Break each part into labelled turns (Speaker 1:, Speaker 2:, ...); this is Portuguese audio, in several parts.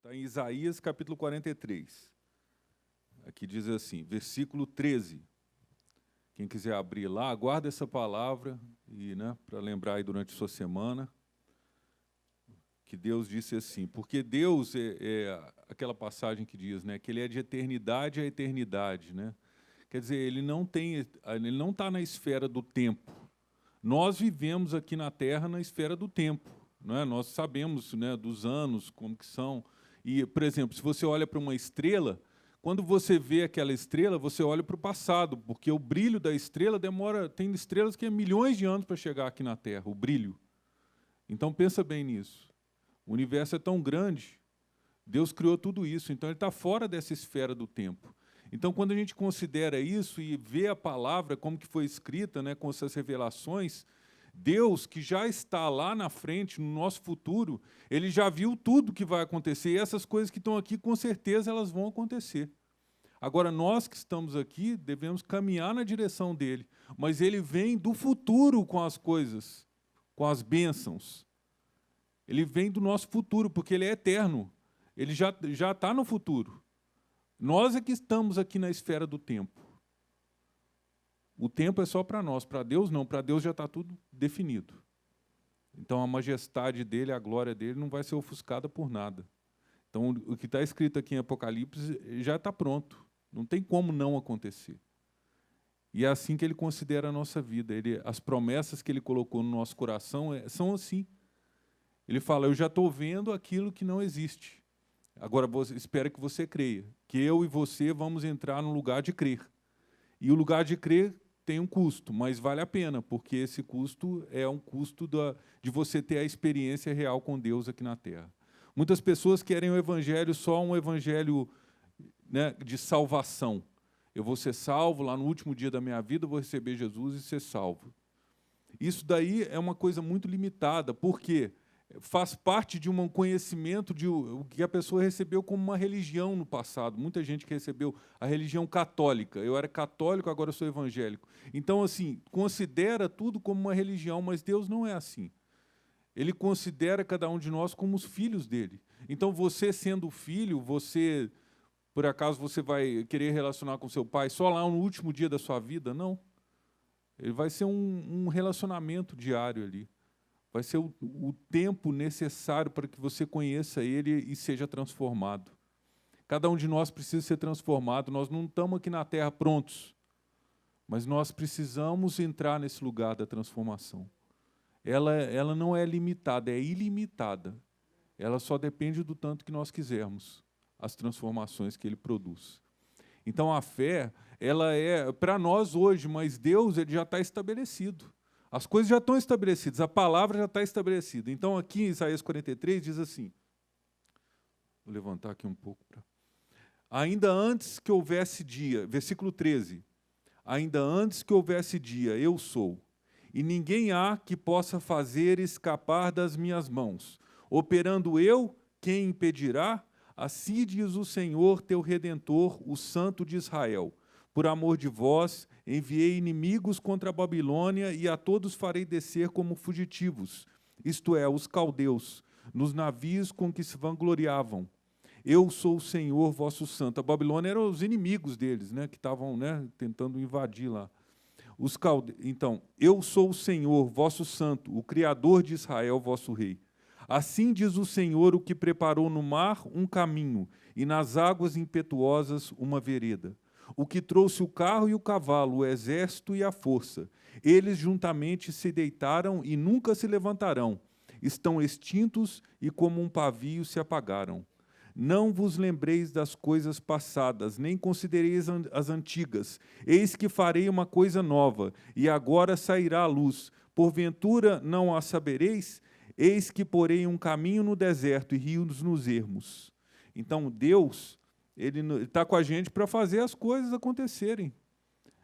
Speaker 1: Está em Isaías, capítulo 43. Aqui diz assim, versículo 13. Quem quiser abrir lá, aguarda essa palavra e, para lembrar aí durante a sua semana, que Deus disse assim, porque Deus é aquela passagem que diz, que Ele é de eternidade a eternidade, Quer dizer, Ele não está na esfera do tempo. Nós vivemos aqui na Terra na esfera do tempo, Nós sabemos, dos anos como que são. E, por exemplo, se você olha para uma estrela, quando você vê aquela estrela, você olha para o passado, porque o brilho da estrela tem estrelas que é milhões de anos para chegar aqui na Terra, o brilho. Então pensa bem nisso. O universo é tão grande, Deus criou tudo isso, então Ele está fora dessa esfera do tempo. Então, quando a gente considera isso e vê a palavra como que foi escrita, com essas revelações, Deus, que já está lá na frente, no nosso futuro, Ele já viu tudo que vai acontecer, e essas coisas que estão aqui, com certeza, elas vão acontecer. Agora, nós que estamos aqui, devemos caminhar na direção dEle, mas Ele vem do futuro com as coisas, com as bênçãos. Ele vem do nosso futuro, porque Ele é eterno. Ele já está no futuro. Nós é que estamos aqui na esfera do tempo. O tempo é só para nós, para Deus não. Para Deus já está tudo definido. Então a majestade dEle, a glória dEle não vai ser ofuscada por nada. Então o que está escrito aqui em Apocalipse já está pronto. Não tem como não acontecer. E é assim que Ele considera a nossa vida. As promessas que Ele colocou no nosso coração são assim. Ele fala, eu já estou vendo aquilo que não existe. Agora, espero que você creia, que eu e você vamos entrar no lugar de crer. E o lugar de crer tem um custo, mas vale a pena, porque esse custo é um custo de você ter a experiência real com Deus aqui na Terra. Muitas pessoas querem o evangelho só um evangelho de salvação. Eu vou ser salvo, lá no último dia da minha vida, eu vou receber Jesus e ser salvo. Isso daí é uma coisa muito limitada, porque faz parte de um conhecimento de o que a pessoa recebeu como uma religião no passado. Muita gente que recebeu a religião católica. Eu era católico, agora eu sou evangélico. Então, assim, considera tudo como uma religião, mas Deus não é assim. Ele considera cada um de nós como os filhos dele. Então, você sendo filho, por acaso, você vai querer relacionar com seu pai só lá no último dia da sua vida? Não. Ele vai ser um relacionamento diário ali. Vai ser o tempo necessário para que você conheça Ele e seja transformado. Cada um de nós precisa ser transformado. Nós não estamos aqui na Terra prontos, mas nós precisamos entrar nesse lugar da transformação. Ela não é limitada, é ilimitada. Ela só depende do tanto que nós quisermos, as transformações que Ele produz. Então, a fé, ela é para nós hoje, mas Deus ele já está estabelecido. As coisas já estão estabelecidas, a palavra já está estabelecida. Então, aqui em Isaías 43, diz assim, vou levantar aqui um pouco. Ainda antes que houvesse dia, versículo 13, ainda antes que houvesse dia, eu sou, e ninguém há que possa fazer escapar das minhas mãos. Operando eu, quem impedirá? Assim diz o Senhor teu Redentor, o Santo de Israel. Por amor de vós, enviei inimigos contra a Babilônia e a todos farei descer como fugitivos, isto é, os caldeus, nos navios com que se vangloriavam. Eu sou o Senhor, vosso santo. A Babilônia eram os inimigos deles, que estavam tentando invadir lá. Então, eu sou o Senhor, vosso santo, o Criador de Israel, vosso rei. Assim diz o Senhor, o que preparou no mar um caminho e nas águas impetuosas uma vereda. O que trouxe o carro e o cavalo, o exército e a força. Eles juntamente se deitaram e nunca se levantarão. Estão extintos e como um pavio se apagaram. Não vos lembreis das coisas passadas, nem considereis as antigas. Eis que farei uma coisa nova, e agora sairá a luz. Porventura não a sabereis? Eis que porei um caminho no deserto e rios nos ermos. Então, Deus, Ele está com a gente para fazer as coisas acontecerem.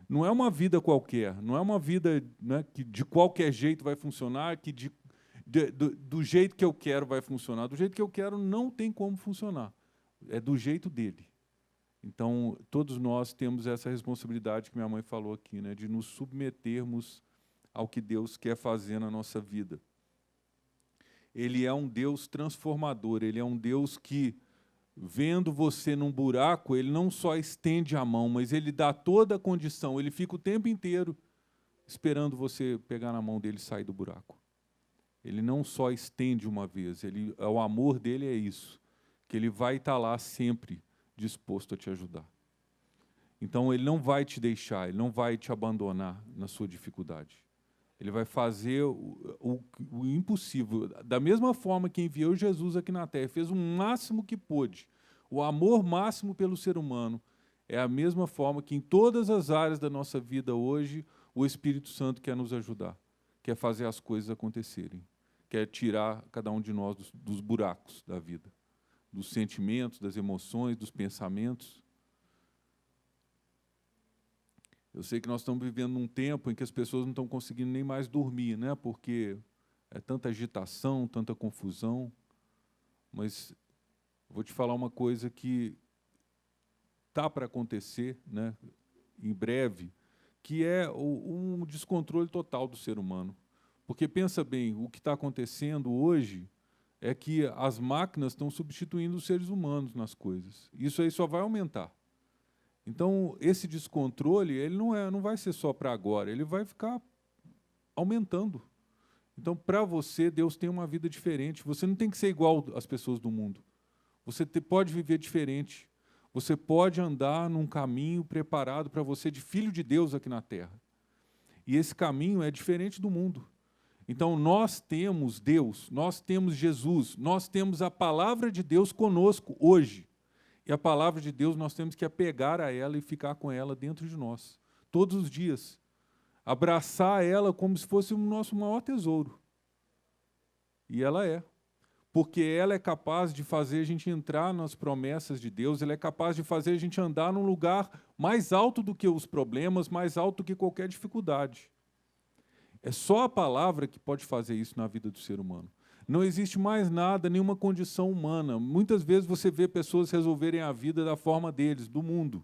Speaker 1: Não é uma vida qualquer, não é uma vida que de qualquer jeito vai funcionar, que do jeito que eu quero vai funcionar. Do jeito que eu quero não tem como funcionar. É do jeito dele. Então, todos nós temos essa responsabilidade que minha mãe falou aqui, de nos submetermos ao que Deus quer fazer na nossa vida. Ele é um Deus transformador, Ele é um Deus que vendo você num buraco, ele não só estende a mão, mas ele dá toda a condição, ele fica o tempo inteiro esperando você pegar na mão dele e sair do buraco. Ele não só estende uma vez, o amor dele é isso, que ele vai estar lá sempre disposto a te ajudar. Então, ele não vai te deixar, ele não vai te abandonar na sua dificuldade. Ele vai fazer o impossível. Da mesma forma que enviou Jesus aqui na Terra, fez o máximo que pôde. O amor máximo pelo ser humano é a mesma forma que em todas as áreas da nossa vida hoje, o Espírito Santo quer nos ajudar, quer fazer as coisas acontecerem, quer tirar cada um de nós dos buracos da vida, dos sentimentos, das emoções, dos pensamentos. Eu sei que nós estamos vivendo num tempo em que as pessoas não estão conseguindo nem mais dormir, né? Porque é tanta agitação, tanta confusão. Mas vou te falar uma coisa que está para acontecer, né, em breve, que é um descontrole total do ser humano. Porque, pensa bem, o que está acontecendo hoje é que as máquinas estão substituindo os seres humanos nas coisas. Isso aí só vai aumentar. Então, esse descontrole, ele não vai ser só para agora, ele vai ficar aumentando. Então, para você, Deus tem uma vida diferente. Você não tem que ser igual às pessoas do mundo. Você pode viver diferente. Você pode andar num caminho preparado para você de filho de Deus aqui na Terra. E esse caminho é diferente do mundo. Então, nós temos Deus, nós temos Jesus, nós temos a palavra de Deus conosco hoje. E a palavra de Deus nós temos que apegar a ela e ficar com ela dentro de nós, todos os dias. Abraçar ela como se fosse o nosso maior tesouro. E ela é. Porque ela é capaz de fazer a gente entrar nas promessas de Deus, ela é capaz de fazer a gente andar num lugar mais alto do que os problemas, mais alto do que qualquer dificuldade. É só a palavra que pode fazer isso na vida do ser humano. Não existe mais nada, nenhuma condição humana. Muitas vezes você vê pessoas resolverem a vida da forma deles, do mundo.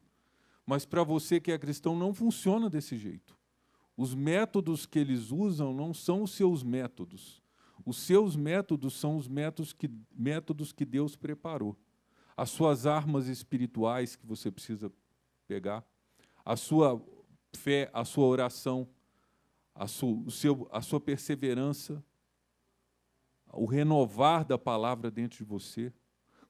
Speaker 1: Mas para você que é cristão, não funciona desse jeito. Os métodos que eles usam não são os seus métodos. Os seus métodos são os métodos que Deus preparou. As suas armas espirituais que você precisa pegar, a sua fé, a sua oração, a sua perseverança, o renovar da palavra dentro de você.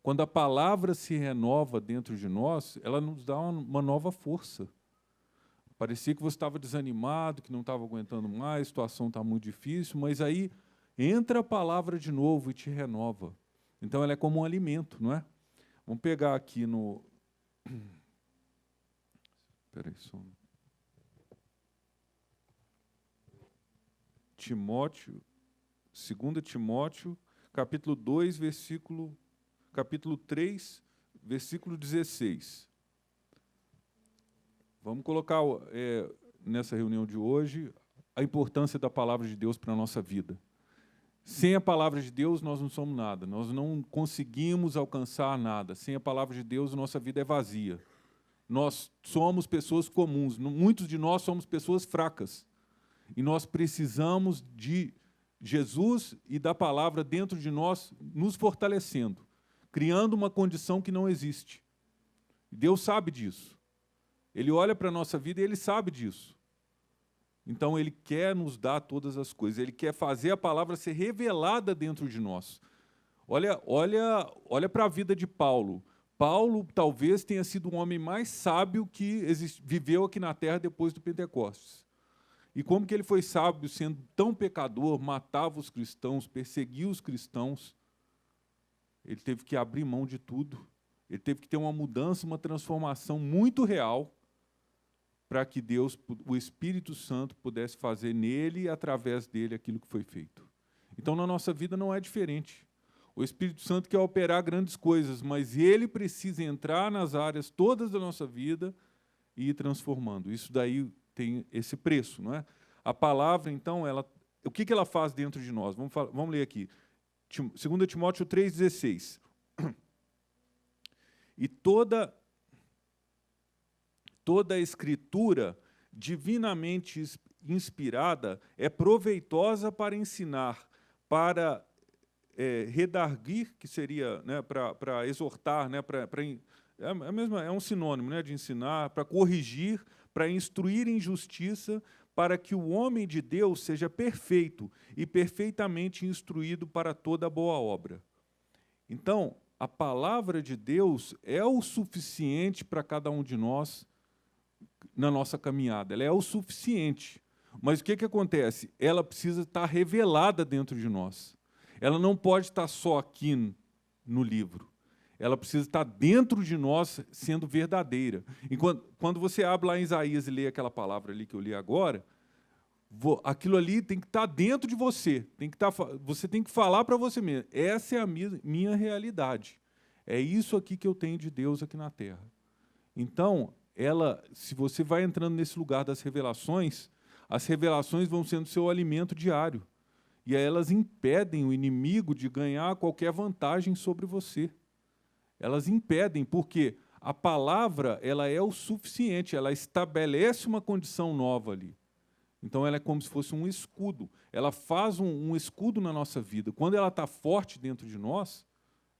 Speaker 1: Quando a palavra se renova dentro de nós, ela nos dá uma nova força. Parecia que você estava desanimado, que não estava aguentando mais, a situação está muito difícil, mas aí entra a palavra de novo e te renova. Então, ela é como um alimento, não é? Vamos pegar aqui no... Espera aí, só... Timóteo, 2 Timóteo, capítulo 2, capítulo 3, versículo 16. Vamos colocar nessa reunião de hoje a importância da palavra de Deus para a nossa vida. Sem a palavra de Deus, nós não somos nada, nós não conseguimos alcançar nada. Sem a palavra de Deus, a nossa vida é vazia. Nós somos pessoas comuns, muitos de nós somos pessoas fracas. E nós precisamos de Jesus e da palavra dentro de nós, nos fortalecendo, criando uma condição que não existe. Deus sabe disso. Ele olha para a nossa vida e Ele sabe disso. Então, Ele quer nos dar todas as coisas. Ele quer fazer a palavra ser revelada dentro de nós. Olha para a vida de Paulo. Paulo talvez tenha sido o homem mais sábio que viveu aqui na Terra depois do Pentecostes. E como que ele foi sábio, sendo tão pecador, matava os cristãos, perseguia os cristãos. Ele teve que abrir mão de tudo. Ele teve que ter uma mudança, uma transformação muito real para que Deus, o Espírito Santo, pudesse fazer nele e através dele aquilo que foi feito. Então, na nossa vida não é diferente. O Espírito Santo quer operar grandes coisas, mas ele precisa entrar nas áreas todas da nossa vida e ir transformando. Isso daí tem esse preço, não é? A palavra, então, o que ela faz dentro de nós? Vamos ler aqui. 2 Timóteo 3,16. E toda a Escritura divinamente inspirada é proveitosa para ensinar, para redarguir, que seria, né, para exortar, né, é um sinônimo, né, de ensinar, para corrigir, para instruir em justiça, para que o homem de Deus seja perfeito e perfeitamente instruído para toda boa obra. Então, a palavra de Deus é o suficiente para cada um de nós na nossa caminhada. Ela é o suficiente. Mas o que acontece? Ela precisa estar revelada dentro de nós. Ela não pode estar só aqui no livro. Ela precisa estar dentro de nós, sendo verdadeira. E quando você abre lá em Isaías e lê aquela palavra ali que eu li agora, aquilo ali tem que estar dentro de você. Você tem que falar para você mesmo. Essa é a minha realidade. É isso aqui que eu tenho de Deus aqui na Terra. Então, se você vai entrando nesse lugar das revelações, as revelações vão sendo seu alimento diário. E aí elas impedem o inimigo de ganhar qualquer vantagem sobre você. Elas impedem, porque a palavra ela é o suficiente, ela estabelece uma condição nova ali. Então, ela é como se fosse um escudo. Ela faz um escudo na nossa vida. Quando ela está forte dentro de nós,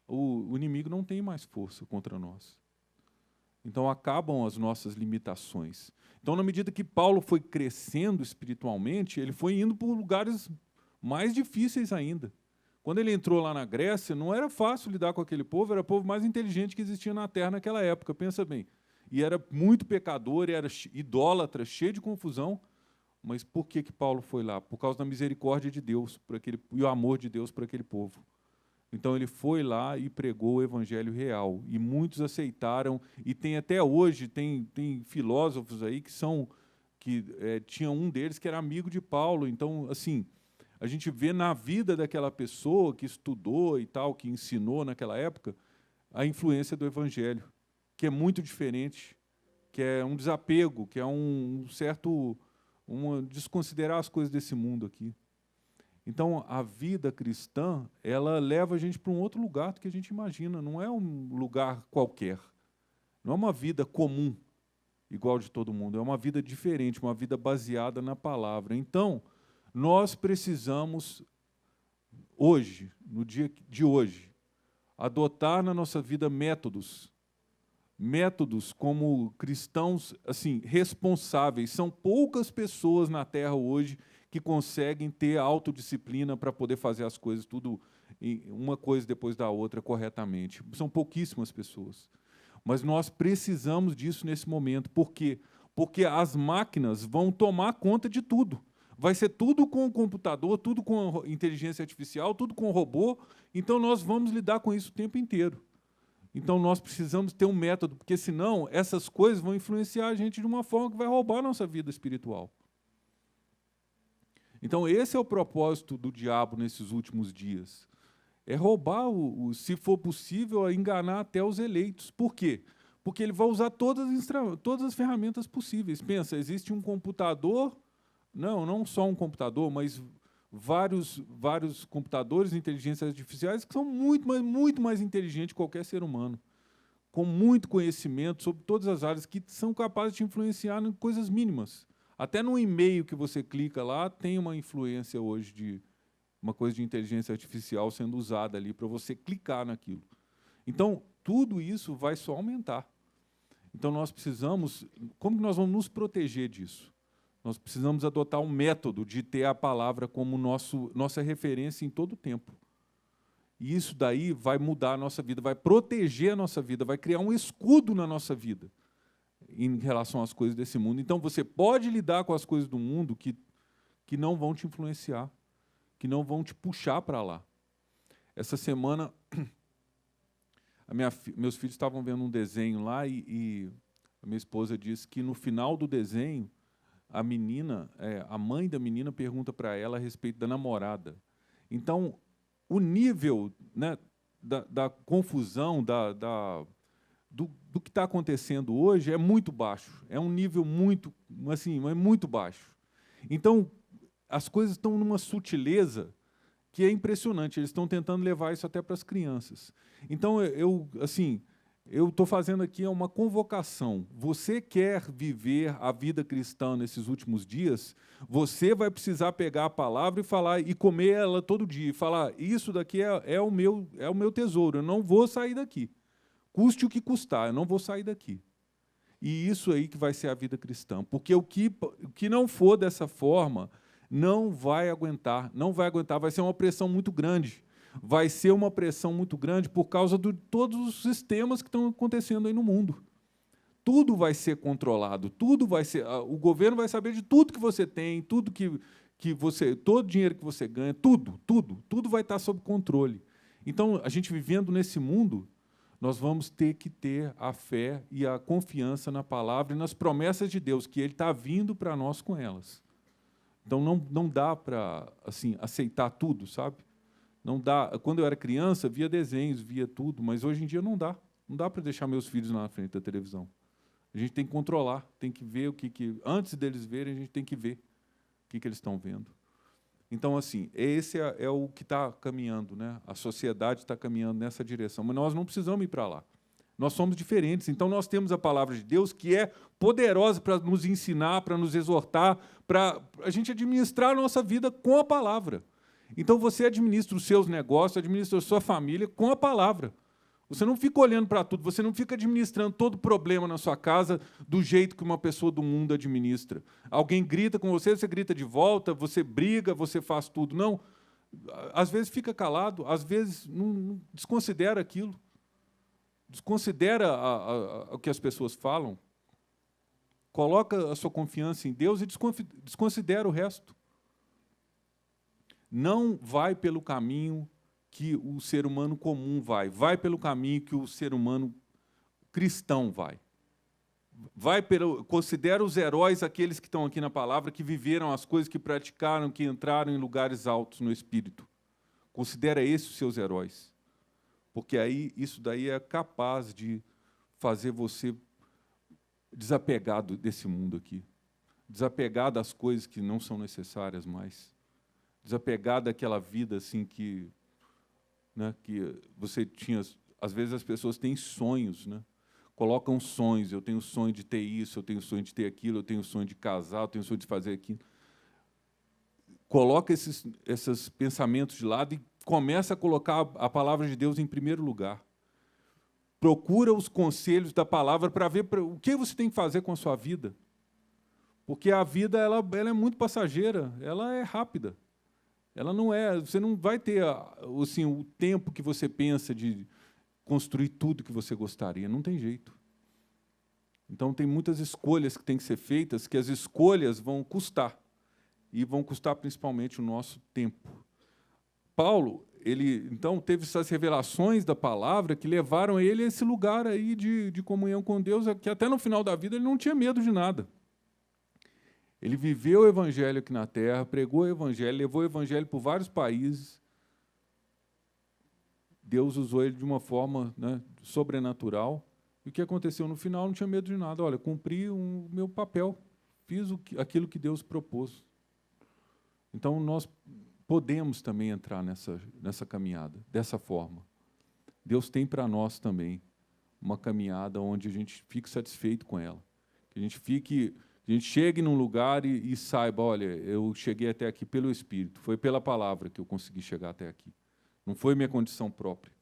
Speaker 1: o inimigo não tem mais força contra nós. Então, acabam as nossas limitações. Então, na medida que Paulo foi crescendo espiritualmente, ele foi indo por lugares mais difíceis ainda. Quando ele entrou lá na Grécia, não era fácil lidar com aquele povo, era o povo mais inteligente que existia na Terra naquela época, pensa bem. E era muito pecador, era idólatra, cheio de confusão. Mas por que Paulo foi lá? Por causa da misericórdia de Deus e o amor de Deus para aquele povo. Então, ele foi lá e pregou o evangelho real. E muitos aceitaram. E tem até hoje, tem filósofos aí tinha um deles que era amigo de Paulo. Então, assim, a gente vê na vida daquela pessoa que estudou e tal, que ensinou naquela época, a influência do evangelho, que é muito diferente, que é um desapego, que é desconsiderar as coisas desse mundo aqui. Então, a vida cristã, ela leva a gente para um outro lugar do que a gente imagina. Não é um lugar qualquer. Não é uma vida comum, igual de todo mundo. É uma vida diferente, uma vida baseada na palavra. Então, nós precisamos, hoje, no dia de hoje, adotar na nossa vida métodos como cristãos assim, responsáveis. São poucas pessoas na Terra hoje que conseguem ter autodisciplina para poder fazer as coisas tudo uma coisa depois da outra corretamente. São pouquíssimas pessoas. Mas nós precisamos disso nesse momento. Por quê? Porque as máquinas vão tomar conta de tudo. Vai ser tudo com o computador, tudo com inteligência artificial, tudo com robô. Então, nós vamos lidar com isso o tempo inteiro. Então, nós precisamos ter um método, porque, senão, essas coisas vão influenciar a gente de uma forma que vai roubar a nossa vida espiritual. Então, esse é o propósito do diabo nesses últimos dias. É roubar, se for possível, enganar até os eleitos. Por quê? Porque ele vai usar todas as ferramentas possíveis. Pensa, existe um computador, não só um computador, mas vários computadores de inteligência artificiais que são muito mais inteligentes que qualquer ser humano, com muito conhecimento sobre todas as áreas, que são capazes de influenciar em coisas mínimas. Até no e-mail que você clica lá, tem uma influência hoje de uma coisa de inteligência artificial sendo usada ali para você clicar naquilo. Então, tudo isso vai só aumentar. Então, nós precisamos... Como que nós vamos nos proteger disso? Nós precisamos adotar um método de ter a palavra como nossa referência em todo o tempo. E isso daí vai mudar a nossa vida, vai proteger a nossa vida, vai criar um escudo na nossa vida em relação às coisas desse mundo. Então, você pode lidar com as coisas do mundo que não vão te influenciar, que não vão te puxar para lá. Essa semana, meus filhos estavam vendo um desenho lá e a minha esposa disse que, no final do desenho, a mãe da menina pergunta para ela a respeito da namorada. Então, o nível, né, da confusão, do que está acontecendo hoje é muito baixo. É um nível muito baixo. Então, as coisas estão numa sutileza que é impressionante. Eles estão tentando levar isso até para as crianças. Então, eu estou fazendo aqui uma convocação. Você quer viver a vida cristã nesses últimos dias? Você vai precisar pegar a palavra e falar e comer ela todo dia e falar: isso daqui é o meu tesouro. Eu não vou sair daqui, custe o que custar. Eu não vou sair daqui. E isso aí que vai ser a vida cristã, porque o que não for dessa forma não vai aguentar, vai ser uma pressão muito grande. Vai ser uma pressão muito grande por causa de todos os sistemas que estão acontecendo aí no mundo. Tudo vai ser controlado, tudo vai ser, o governo vai saber de tudo que você tem, tudo que você, todo o dinheiro que você ganha, tudo vai estar sob controle. Então, a gente vivendo nesse mundo, nós vamos ter que ter a fé e a confiança na palavra e nas promessas de Deus, que Ele está vindo para nós com elas. Então, não dá para assim, aceitar tudo, sabe? Não dá. Quando eu era criança, via desenhos, via tudo, mas hoje em dia não dá. Não dá para deixar meus filhos na frente da televisão. A gente tem que controlar, tem que ver o que antes deles verem, a gente tem que ver o que eles estão vendo. Então, assim, esse é o que está caminhando, né? A sociedade está caminhando nessa direção, mas nós não precisamos ir para lá. Nós somos diferentes, então nós temos a palavra de Deus que é poderosa para nos ensinar, para nos exortar, para a gente administrar a nossa vida com a palavra. Então você administra os seus negócios, administra a sua família com a palavra. Você não fica olhando para tudo, você não fica administrando todo problema na sua casa do jeito que uma pessoa do mundo administra. Alguém grita com você, você grita de volta, você briga, você faz tudo. Não. Às vezes fica calado, às vezes não desconsidera aquilo. Desconsidera o que as pessoas falam. Coloca a sua confiança em Deus e desconsidera o resto. Não vai pelo caminho que o ser humano comum vai pelo caminho que o ser humano cristão vai. Considera os heróis aqueles que estão aqui na palavra, que viveram as coisas, que praticaram, que entraram em lugares altos no espírito. Considera esses os seus heróis. Porque aí isso daí é capaz de fazer você desapegado desse mundo aqui. Desapegar das coisas que não são necessárias mais. Desapegar daquela vida assim que você tinha. Às vezes as pessoas têm sonhos, né? Colocam sonhos. Eu tenho o sonho de ter isso, eu tenho o sonho de ter aquilo, eu tenho o sonho de casar, eu tenho o sonho de fazer aquilo. Coloca esses pensamentos de lado e começa a colocar a palavra de Deus em primeiro lugar. Procura os conselhos da palavra para ver o que você tem que fazer com a sua vida. Porque a vida ela é muito passageira, ela é rápida. Ela não é, você não vai ter assim, o tempo que você pensa de construir tudo que você gostaria, não tem jeito. Então, tem muitas escolhas que têm que ser feitas, que as escolhas vão custar, e vão custar principalmente o nosso tempo. Paulo, ele, então, teve essas revelações da palavra que levaram ele a esse lugar aí de comunhão com Deus, que até no final da vida ele não tinha medo de nada. Ele viveu o evangelho aqui na terra, pregou o evangelho, levou o evangelho por vários países. Deus usou ele de uma forma, né, sobrenatural. E o que aconteceu no final? Não tinha medo de nada. Olha, cumpri o meu papel, fiz aquilo que Deus propôs. Então, nós podemos também entrar nessa caminhada, dessa forma. Deus tem para nós também uma caminhada onde a gente fique satisfeito com ela. Que a gente chegue num lugar e saiba, olha, eu cheguei até aqui pelo Espírito, foi pela palavra que eu consegui chegar até aqui. Não foi minha condição própria.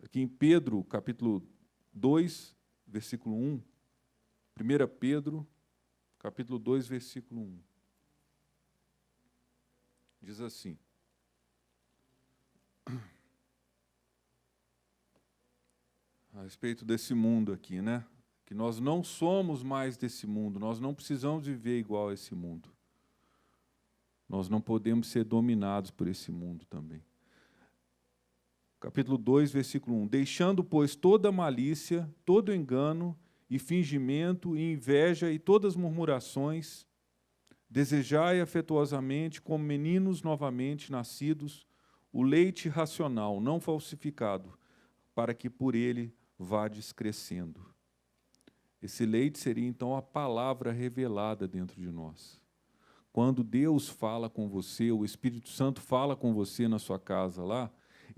Speaker 1: Aqui em Pedro, capítulo 2, versículo 1, 1 Pedro, capítulo 2, versículo 1. Diz assim: a respeito desse mundo aqui, né? Que nós não somos mais desse mundo, nós não precisamos viver igual a esse mundo. Nós não podemos ser dominados por esse mundo também. Capítulo 2, versículo 1. Deixando, pois, toda malícia, todo engano e fingimento e inveja e todas murmurações, desejai afetuosamente, como meninos novamente nascidos, o leite racional, não falsificado, para que por ele vades crescendo. Esse leite seria, então, a palavra revelada dentro de nós. Quando Deus fala com você, o Espírito Santo fala com você na sua casa lá,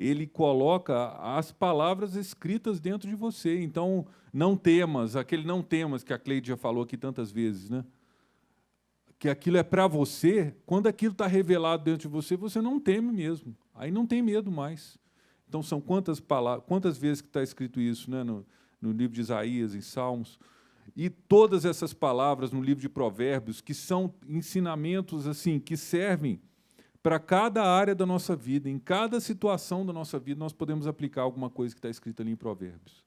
Speaker 1: ele coloca as palavras escritas dentro de você. Então, não temas, aquele não temas que a Cleide já falou aqui tantas vezes, né? Que aquilo é para você, quando aquilo está revelado dentro de você, você não teme mesmo. Aí não tem medo mais. Então, são quantas vezes que está escrito isso, né? No livro de Isaías, em Salmos, e todas essas palavras no livro de Provérbios, que são ensinamentos assim que servem para cada área da nossa vida, em cada situação da nossa vida, nós podemos aplicar alguma coisa que está escrita ali em Provérbios.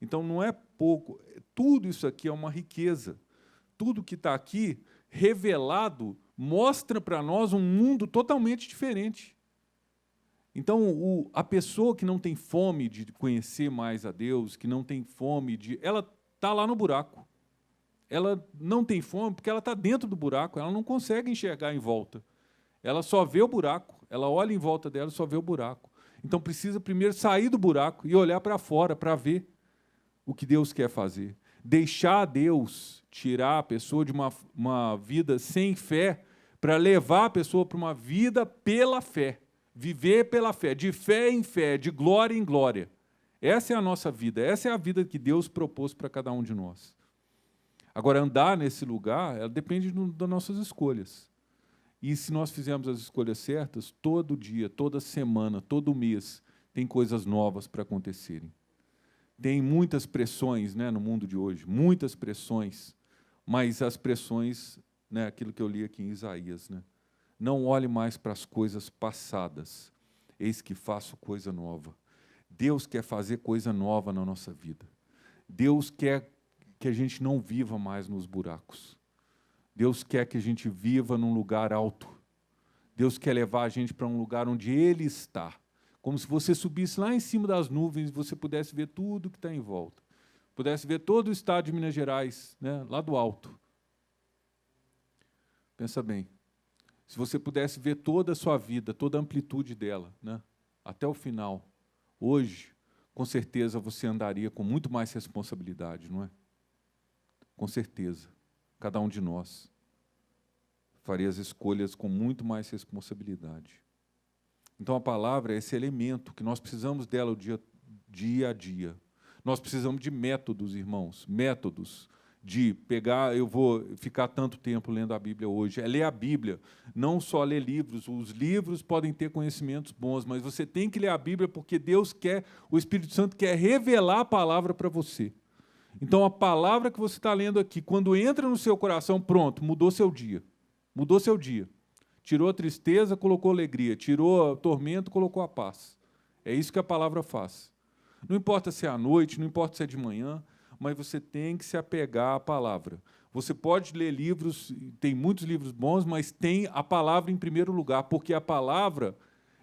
Speaker 1: Então, não é pouco, tudo isso aqui é uma riqueza. Tudo que está aqui, revelado, mostra para nós um mundo totalmente diferente. Então, a pessoa que não tem fome de conhecer mais a Deus, que não tem fome ela está lá no buraco. Ela não tem fome porque ela está dentro do buraco, ela não consegue enxergar em volta. Ela só vê o buraco, ela olha em volta dela e só vê o buraco. Então, precisa primeiro sair do buraco e olhar para fora para ver o que Deus quer fazer. Deixar Deus tirar a pessoa de uma vida sem fé para levar a pessoa para uma vida pela fé. Viver pela fé, de fé em fé, de glória em glória. Essa é a nossa vida, essa é a vida que Deus propôs para cada um de nós. Agora, andar nesse lugar, ela depende das nossas escolhas. E se nós fizermos as escolhas certas, todo dia, toda semana, todo mês, tem coisas novas para acontecerem. Tem muitas pressões, né, no mundo de hoje, muitas pressões, mas as pressões, né, aquilo que eu li aqui em Isaías, né, não olhe mais para as coisas passadas, eis que faço coisa nova. Deus quer fazer coisa nova na nossa vida. Deus quer que a gente não viva mais nos buracos. Deus quer que a gente viva num lugar alto. Deus quer levar a gente para um lugar onde Ele está. Como se você subisse lá em cima das nuvens e você pudesse ver tudo que está em volta. Pudesse ver todo o estado de Minas Gerais, né, lá do alto. Pensa bem. Se você pudesse ver toda a sua vida, toda a amplitude dela, né, até o final, hoje, com certeza você andaria com muito mais responsabilidade, não é? Com certeza. Cada um de nós faria as escolhas com muito mais responsabilidade. Então, a palavra é esse elemento que nós precisamos dela o dia a dia. Nós precisamos de métodos, irmãos, métodos de pegar, eu vou ficar tanto tempo lendo a Bíblia hoje. É ler a Bíblia, não só ler livros. Os livros podem ter conhecimentos bons, mas você tem que ler a Bíblia porque Deus quer, o Espírito Santo quer revelar a palavra para você. Então, a palavra que você está lendo aqui, quando entra no seu coração, pronto, mudou seu dia. Mudou seu dia. Tirou a tristeza, colocou alegria. Tirou o tormento, colocou a paz. É isso que a palavra faz. Não importa se é à noite, não importa se é de manhã, mas você tem que se apegar à palavra. Você pode ler livros, tem muitos livros bons, mas tem a palavra em primeiro lugar, porque a palavra,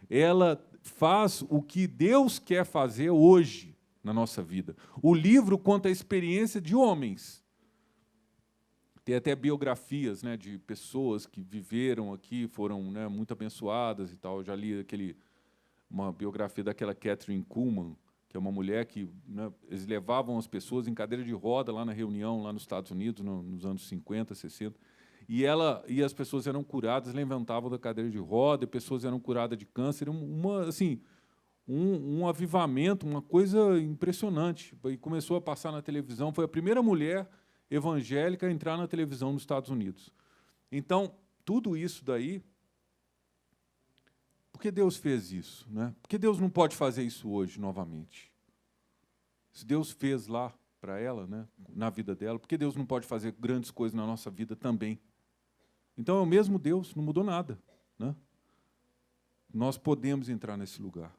Speaker 1: ela faz o que Deus quer fazer hoje na nossa vida. O livro conta a experiência de homens. Tem até biografias, né, de pessoas que viveram aqui, foram, né, muito abençoadas e tal. Eu já li uma biografia daquela Catherine Kuhlman, que é uma mulher que, né, eles levavam as pessoas em cadeira de roda lá na reunião, lá nos Estados Unidos, nos anos 50, 60, e as pessoas eram curadas, levantavam da cadeira de roda, e pessoas eram curadas de câncer, um avivamento, uma coisa impressionante. E começou a passar na televisão, foi a primeira mulher evangélica a entrar na televisão nos Estados Unidos. Então, tudo isso daí, por que Deus fez isso, né? Por que Deus não pode fazer isso hoje novamente? Se Deus fez lá para ela, né, na vida dela, por que Deus não pode fazer grandes coisas na nossa vida também? Então, é o mesmo Deus, não mudou nada, né? Nós podemos entrar nesse lugar.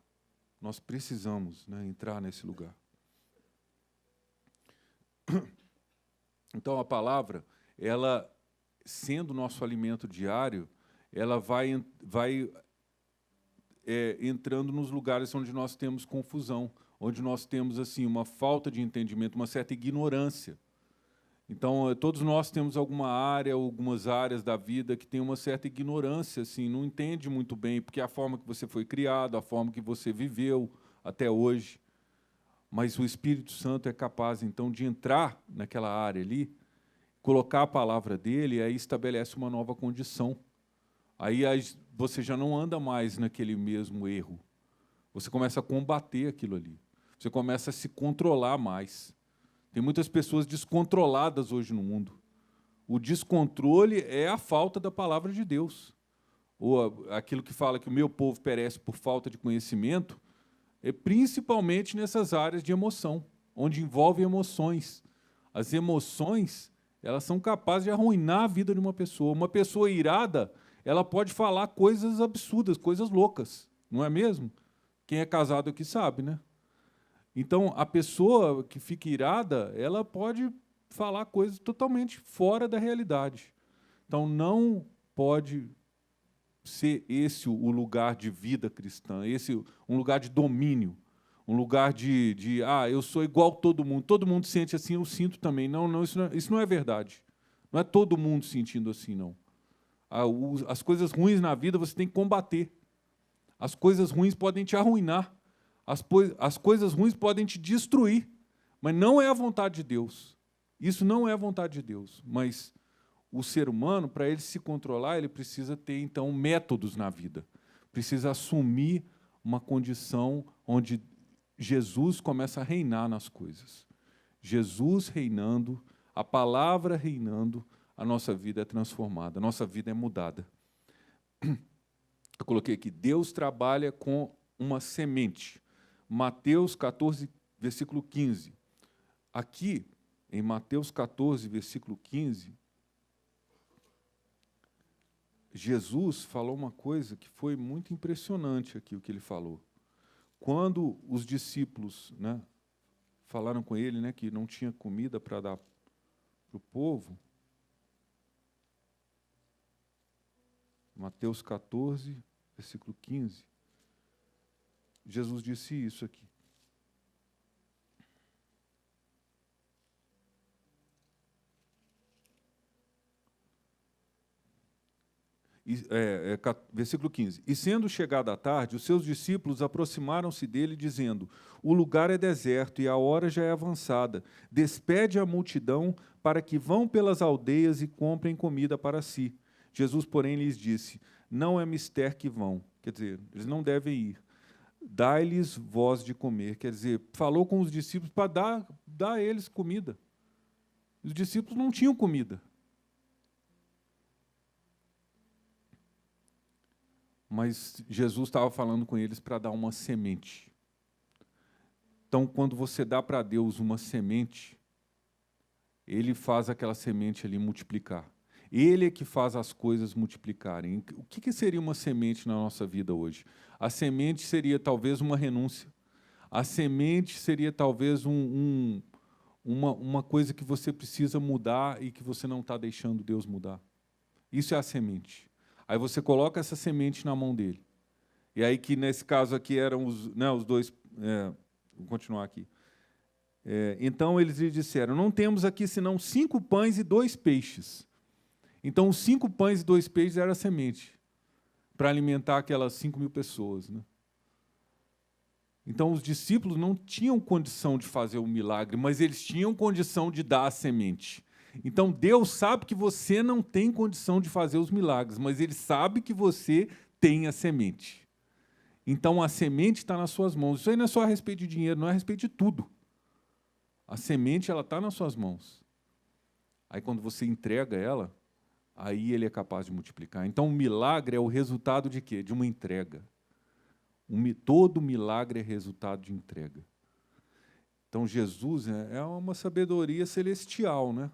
Speaker 1: Nós precisamos, né, entrar nesse lugar. Então, a palavra, ela, sendo nosso alimento diário, ela vai entrando nos lugares onde nós temos confusão, onde nós temos assim uma falta de entendimento, uma certa ignorância. Então, todos nós temos algumas áreas da vida que tem uma certa ignorância, assim, não entende muito bem, porque é a forma que você foi criado, a forma que você viveu até hoje. Mas o Espírito Santo é capaz, então, de entrar naquela área ali, colocar a palavra dele, e aí estabelece uma nova condição. Aí você já não anda mais naquele mesmo erro. Você começa a combater aquilo ali. Você começa a se controlar mais. Tem muitas pessoas descontroladas hoje no mundo. O descontrole é a falta da palavra de Deus. Ou aquilo que fala que o meu povo perece por falta de conhecimento, é principalmente nessas áreas de emoção, onde envolve emoções. As emoções, elas são capazes de arruinar a vida de uma pessoa. Uma pessoa irada, ela pode falar coisas absurdas, coisas loucas, não é mesmo? Quem é casado aqui sabe, né? Então, a pessoa que fica irada, ela pode falar coisas totalmente fora da realidade. Então, não pode ser esse o lugar de vida cristã, esse um lugar de domínio, um lugar de eu sou igual a todo mundo sente assim, eu sinto também. Não, não, isso não é verdade. Não é todo mundo sentindo assim, não. As coisas ruins na vida você tem que combater. As coisas ruins podem te arruinar. As coisas ruins podem te destruir, mas não é a vontade de Deus. Isso não é a vontade de Deus. Mas o ser humano, para ele se controlar, ele precisa ter, então, métodos na vida. Precisa assumir uma condição onde Jesus começa a reinar nas coisas. Jesus reinando, a palavra reinando, a nossa vida é transformada, a nossa vida é mudada. Eu coloquei aqui, Deus trabalha com uma semente. Mateus 14, versículo 15. Aqui, em Mateus 14, versículo 15, Jesus falou uma coisa que foi muito impressionante aqui, o que ele falou. Quando os discípulos, né, falaram com ele, né, que não tinha comida para dar para o povo, Mateus 14, versículo 15, Jesus disse isso aqui. Versículo 15. E sendo chegada a tarde, os seus discípulos aproximaram-se dele, dizendo: o lugar é deserto e a hora já é avançada. Despede a multidão para que vão pelas aldeias e comprem comida para si. Jesus, porém, lhes disse: não é mister que vão. Quer dizer, eles não devem ir. Dai-lhes vós de comer. Quer dizer, falou com os discípulos para dar a eles comida. Os discípulos não tinham comida. Mas Jesus estava falando com eles para dar uma semente. Então, quando você dá para Deus uma semente, Ele faz aquela semente ali multiplicar. Ele é que faz as coisas multiplicarem. O que seria uma semente na nossa vida hoje? A semente seria talvez uma renúncia. A semente seria talvez uma coisa que você precisa mudar e que você não está deixando Deus mudar. Isso é a semente. Aí você coloca essa semente na mão dele. E aí que, nesse caso aqui, eram os dois... vou continuar aqui. Então, eles lhe disseram, não temos aqui senão 5 pães e 2 peixes. Então, os 5 pães e 2 peixes era a semente, para alimentar aquelas 5.000 pessoas. Né? Então, os discípulos não tinham condição de fazer o milagre, mas eles tinham condição de dar a semente. Então, Deus sabe que você não tem condição de fazer os milagres, mas Ele sabe que você tem a semente. Então, a semente está nas suas mãos. Isso aí não é só a respeito de dinheiro, não é a respeito de tudo. A semente está nas suas mãos. Aí, quando você entrega ela, aí Ele é capaz de multiplicar. Então, o milagre é o resultado de quê? De uma entrega. Todo milagre é resultado de entrega. Então, Jesus é uma sabedoria celestial, né?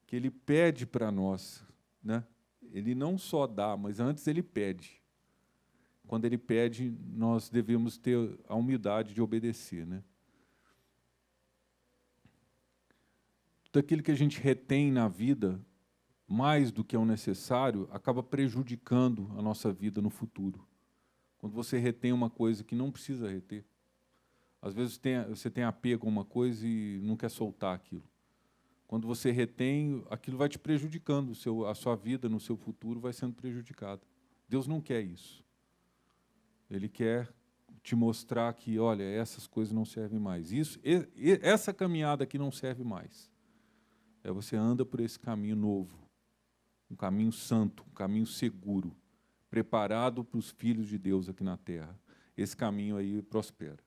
Speaker 1: Que Ele pede para nós, né? Ele não só dá, mas antes Ele pede. Quando Ele pede, nós devemos ter a humildade de obedecer, né? Tudo aquilo que a gente retém na vida, mais do que é o necessário, acaba prejudicando a nossa vida no futuro. Quando você retém uma coisa que não precisa reter. Às vezes você tem apego a uma coisa e não quer soltar aquilo. Quando você retém, aquilo vai te prejudicando, a sua vida no seu futuro vai sendo prejudicada. Deus não quer isso. Ele quer te mostrar que, olha, essas coisas não servem mais. Essa caminhada aqui não serve mais. Você anda por esse caminho novo, um caminho santo, um caminho seguro, preparado para os filhos de Deus aqui na terra. esse caminho aí prospera.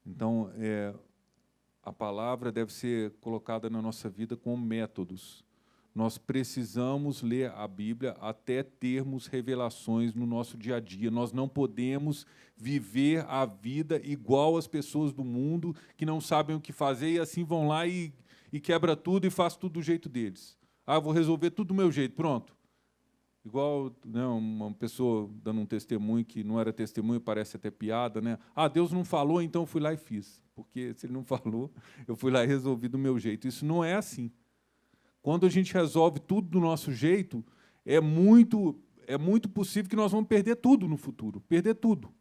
Speaker 1: Então, a palavra deve ser colocada na nossa vida com métodos. Nós precisamos ler a Bíblia até termos revelações no nosso dia a dia. Nós não podemos viver a vida igual às pessoas do mundo que não sabem o que fazer e assim vão lá e quebra tudo e faz tudo do jeito deles. Eu vou resolver tudo do meu jeito, pronto. Igual, né, uma pessoa dando um testemunho que não era testemunho, parece até piada, né? Deus não falou, então eu fui lá e fiz. Porque se ele não falou, eu fui lá e resolvi do meu jeito. Isso não é assim. Quando a gente resolve tudo do nosso jeito, é muito possível que nós vamos perder tudo no futuro, perder tudo.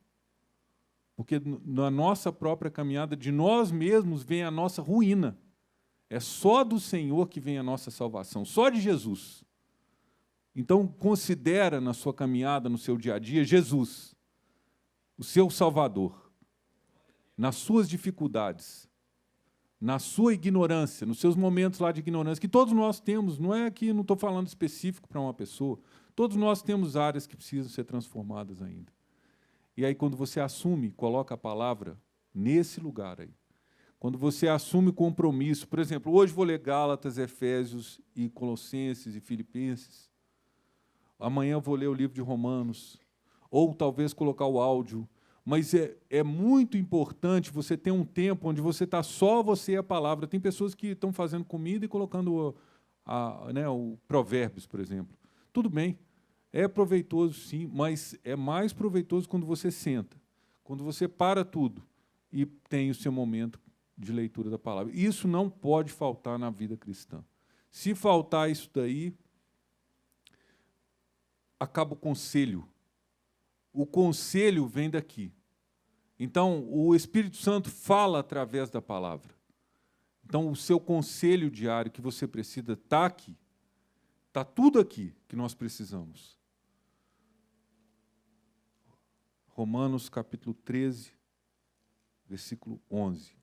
Speaker 1: Porque na nossa própria caminhada, de nós mesmos, vem a nossa ruína. É só do Senhor que vem a nossa salvação, só de Jesus. Então, considera na sua caminhada, no seu dia a dia, Jesus, o seu Salvador, nas suas dificuldades, na sua ignorância, nos seus momentos lá de ignorância, que todos nós temos, não é que não estou falando específico para uma pessoa, todos nós temos áreas que precisam ser transformadas ainda. E aí, quando você assume, coloca a palavra nesse lugar aí, quando você assume compromisso, por exemplo, hoje vou ler Gálatas, Efésios e Colossenses e Filipenses, amanhã vou ler o livro de Romanos, ou talvez colocar o áudio, mas é muito importante você ter um tempo onde você está só você e a palavra. Tem pessoas que estão fazendo comida e colocando o Provérbios, por exemplo. Tudo bem, é proveitoso sim, mas é mais proveitoso quando você senta, quando você para tudo e tem o seu momento de leitura da palavra. Isso não pode faltar na vida cristã. Se faltar isso daí, acaba o conselho. O conselho vem daqui. Então, o Espírito Santo fala através da palavra. Então, o seu conselho diário que você precisa está aqui. Está tudo aqui que nós precisamos. Romanos, capítulo 13, versículo 11.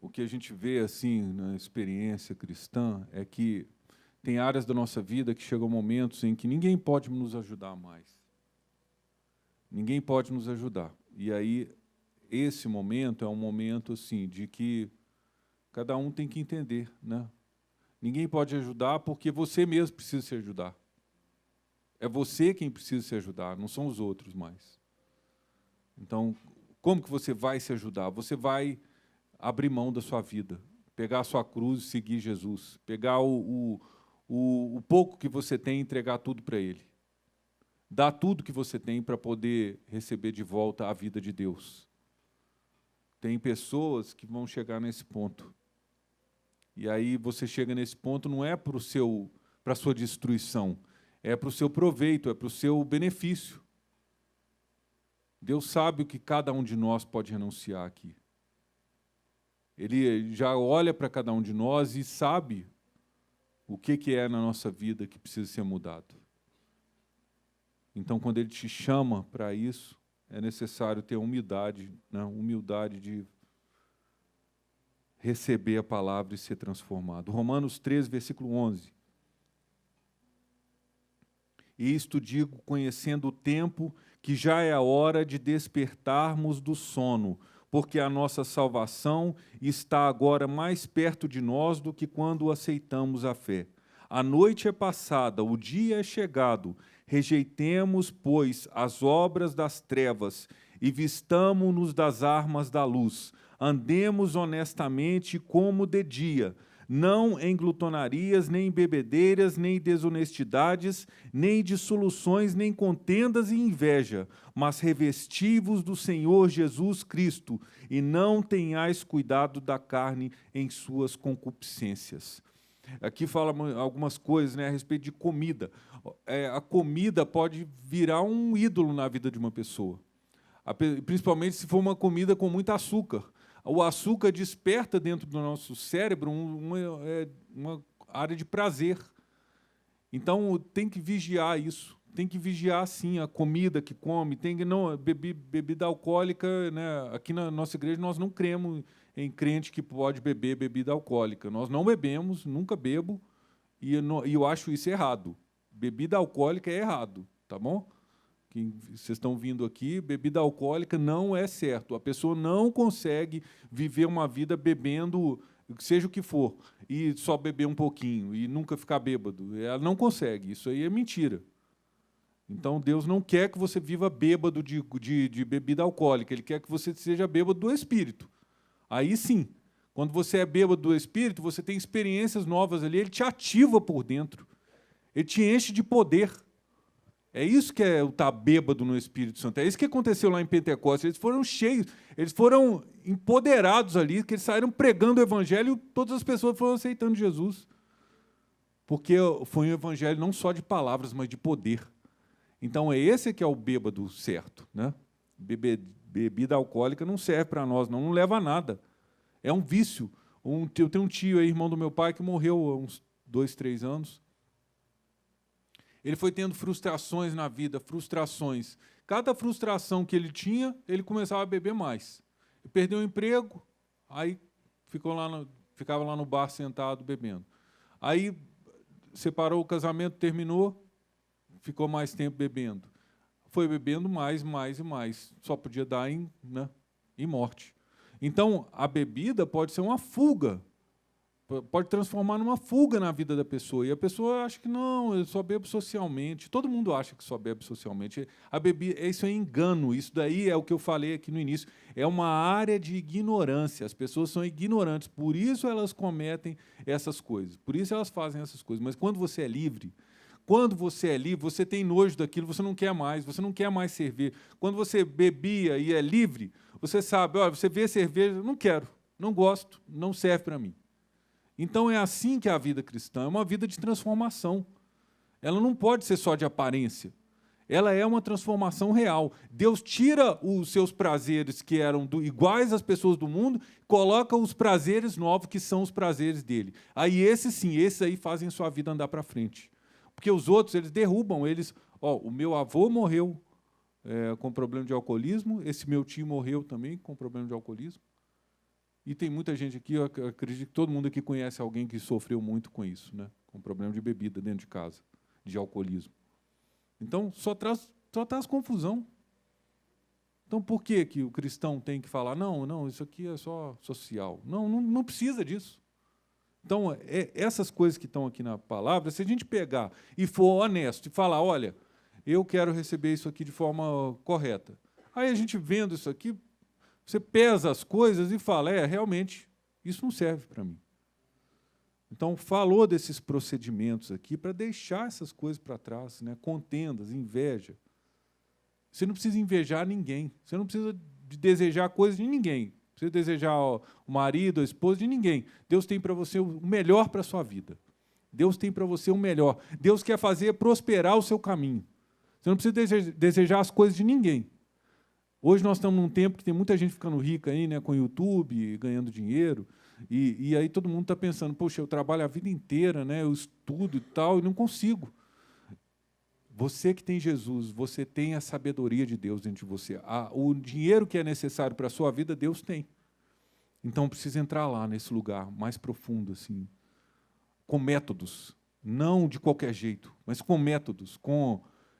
Speaker 1: O que a gente vê assim na experiência cristã é que tem áreas da nossa vida que chegam momentos em que ninguém pode nos ajudar mais. Ninguém pode nos ajudar. E aí, esse momento é um momento assim, de que cada um tem que entender, né? Ninguém pode ajudar porque você mesmo precisa se ajudar. É você quem precisa se ajudar, não são os outros mais. Então, como que você vai se ajudar? Você vai abrir mão da sua vida, pegar a sua cruz e seguir Jesus, pegar o pouco que você tem e entregar tudo para Ele. Dar tudo que você tem para poder receber de volta a vida de Deus. Tem pessoas que vão chegar nesse ponto. E aí você chega nesse ponto, não é para a sua destruição, é para o seu proveito, é para o seu benefício. Deus sabe o que cada um de nós pode renunciar aqui. Ele já olha para cada um de nós e sabe o que é na nossa vida que precisa ser mudado. Então, quando Ele te chama para isso, é necessário ter humildade, né? Humildade de receber a palavra e ser transformado. Romanos 13, versículo 11. E isto digo, conhecendo o tempo, que já é a hora de despertarmos do sono, porque a nossa salvação está agora mais perto de nós do que quando aceitamos a fé. A noite é passada, o dia é chegado. Rejeitemos, pois, as obras das trevas e vistamo-nos das armas da luz. Andemos honestamente como de dia, não em glutonarias, nem em bebedeiras, nem em desonestidades, nem dissoluções, nem contendas e inveja, mas revesti-vos do Senhor Jesus Cristo, e não tenhais cuidado da carne em suas concupiscências. Aqui fala algumas coisas, né, a respeito de comida. A comida pode virar um ídolo na vida de uma pessoa, principalmente se for uma comida com muito açúcar. O açúcar desperta dentro do nosso cérebro uma área de prazer. Então, tem que vigiar isso, tem que vigiar, sim, a comida que come, tem que não bebida alcoólica, né? Aqui na nossa igreja nós não cremos em crente que pode beber bebida alcoólica. Nós não bebemos, nunca bebo, e eu acho isso errado. Bebida alcoólica é errado, tá bom? Vocês estão vindo aqui, bebida alcoólica não é certo. A pessoa não consegue viver uma vida bebendo, seja o que for, e só beber um pouquinho e nunca ficar bêbado. Ela não consegue. Isso aí é mentira. Então, Deus não quer que você viva bêbado de bebida alcoólica. Ele quer que você seja bêbado do Espírito. Aí sim, quando você é bêbado do Espírito, você tem experiências novas ali, ele te ativa por dentro. Ele te enche de poder. É isso que é o estar bêbado no Espírito Santo. É isso que aconteceu lá em Pentecostes. Eles foram cheios, eles foram empoderados ali, que eles saíram pregando o Evangelho e todas as pessoas foram aceitando Jesus. Porque foi um Evangelho não só de palavras, mas de poder. Então, é esse que é o bêbado certo, né? Bebida alcoólica não serve para nós, não leva a nada. É um vício. Eu tenho um tio aí, irmão do meu pai, que morreu há uns 2, 3 anos. Ele foi tendo frustrações na vida, frustrações. Cada frustração que ele tinha, ele começava a beber mais. Ele perdeu o emprego, aí ficava lá no bar sentado bebendo. Aí separou o casamento, terminou, ficou mais tempo bebendo. Foi bebendo mais e mais. Só podia dar em morte. Então, a bebida pode ser uma fuga. Pode transformar numa fuga na vida da pessoa. E a pessoa acha que não, eu só bebo socialmente. Todo mundo acha que só bebe socialmente. A bebida, isso é engano. Isso daí é o que eu falei aqui no início. É uma área de ignorância. As pessoas são ignorantes. Por isso elas cometem essas coisas. Por isso elas fazem essas coisas. Mas quando você é livre, você tem nojo daquilo, você não quer mais servir. Quando você bebia e é livre, você sabe, olha, você vê cerveja, não quero, não gosto, não serve para mim. Então, é assim que é a vida cristã, é uma vida de transformação. Ela não pode ser só de aparência. Ela é uma transformação real. Deus tira os seus prazeres que eram iguais às pessoas do mundo, coloca os prazeres novos que são os prazeres dele. Aí esses aí fazem a sua vida andar para frente. Porque os outros, eles derrubam, o meu avô morreu com problema de alcoolismo, esse meu tio morreu também com problema de alcoolismo. E tem muita gente aqui, eu acredito que todo mundo aqui conhece alguém que sofreu muito com isso, né? Com problema de bebida dentro de casa, de alcoolismo. Então, só traz confusão. Então, por que o cristão tem que falar, não, isso aqui é só social? Não precisa disso. Então, essas coisas que estão aqui na palavra, se a gente pegar e for honesto e falar, olha, eu quero receber isso aqui de forma correta. Aí a gente vendo isso aqui, você pesa as coisas e fala, realmente, isso não serve para mim. Então, falou desses procedimentos aqui para deixar essas coisas para trás, né? Contendas, inveja. Você não precisa invejar ninguém, você não precisa desejar coisas de ninguém, não precisa desejar o marido, a esposa de ninguém. Deus tem para você o melhor para a sua vida. Deus tem para você o melhor. Deus quer fazer prosperar o seu caminho. Você não precisa desejar as coisas de ninguém. Hoje nós estamos num tempo que tem muita gente ficando rica aí, né, com o YouTube, ganhando dinheiro, e aí todo mundo está pensando, poxa, eu trabalho a vida inteira, né, eu estudo e tal, e não consigo. Você que tem Jesus, você tem a sabedoria de Deus dentro de você. O dinheiro que é necessário para a sua vida, Deus tem. Então precisa entrar lá, nesse lugar mais profundo, assim, com métodos, não de qualquer jeito, mas com métodos,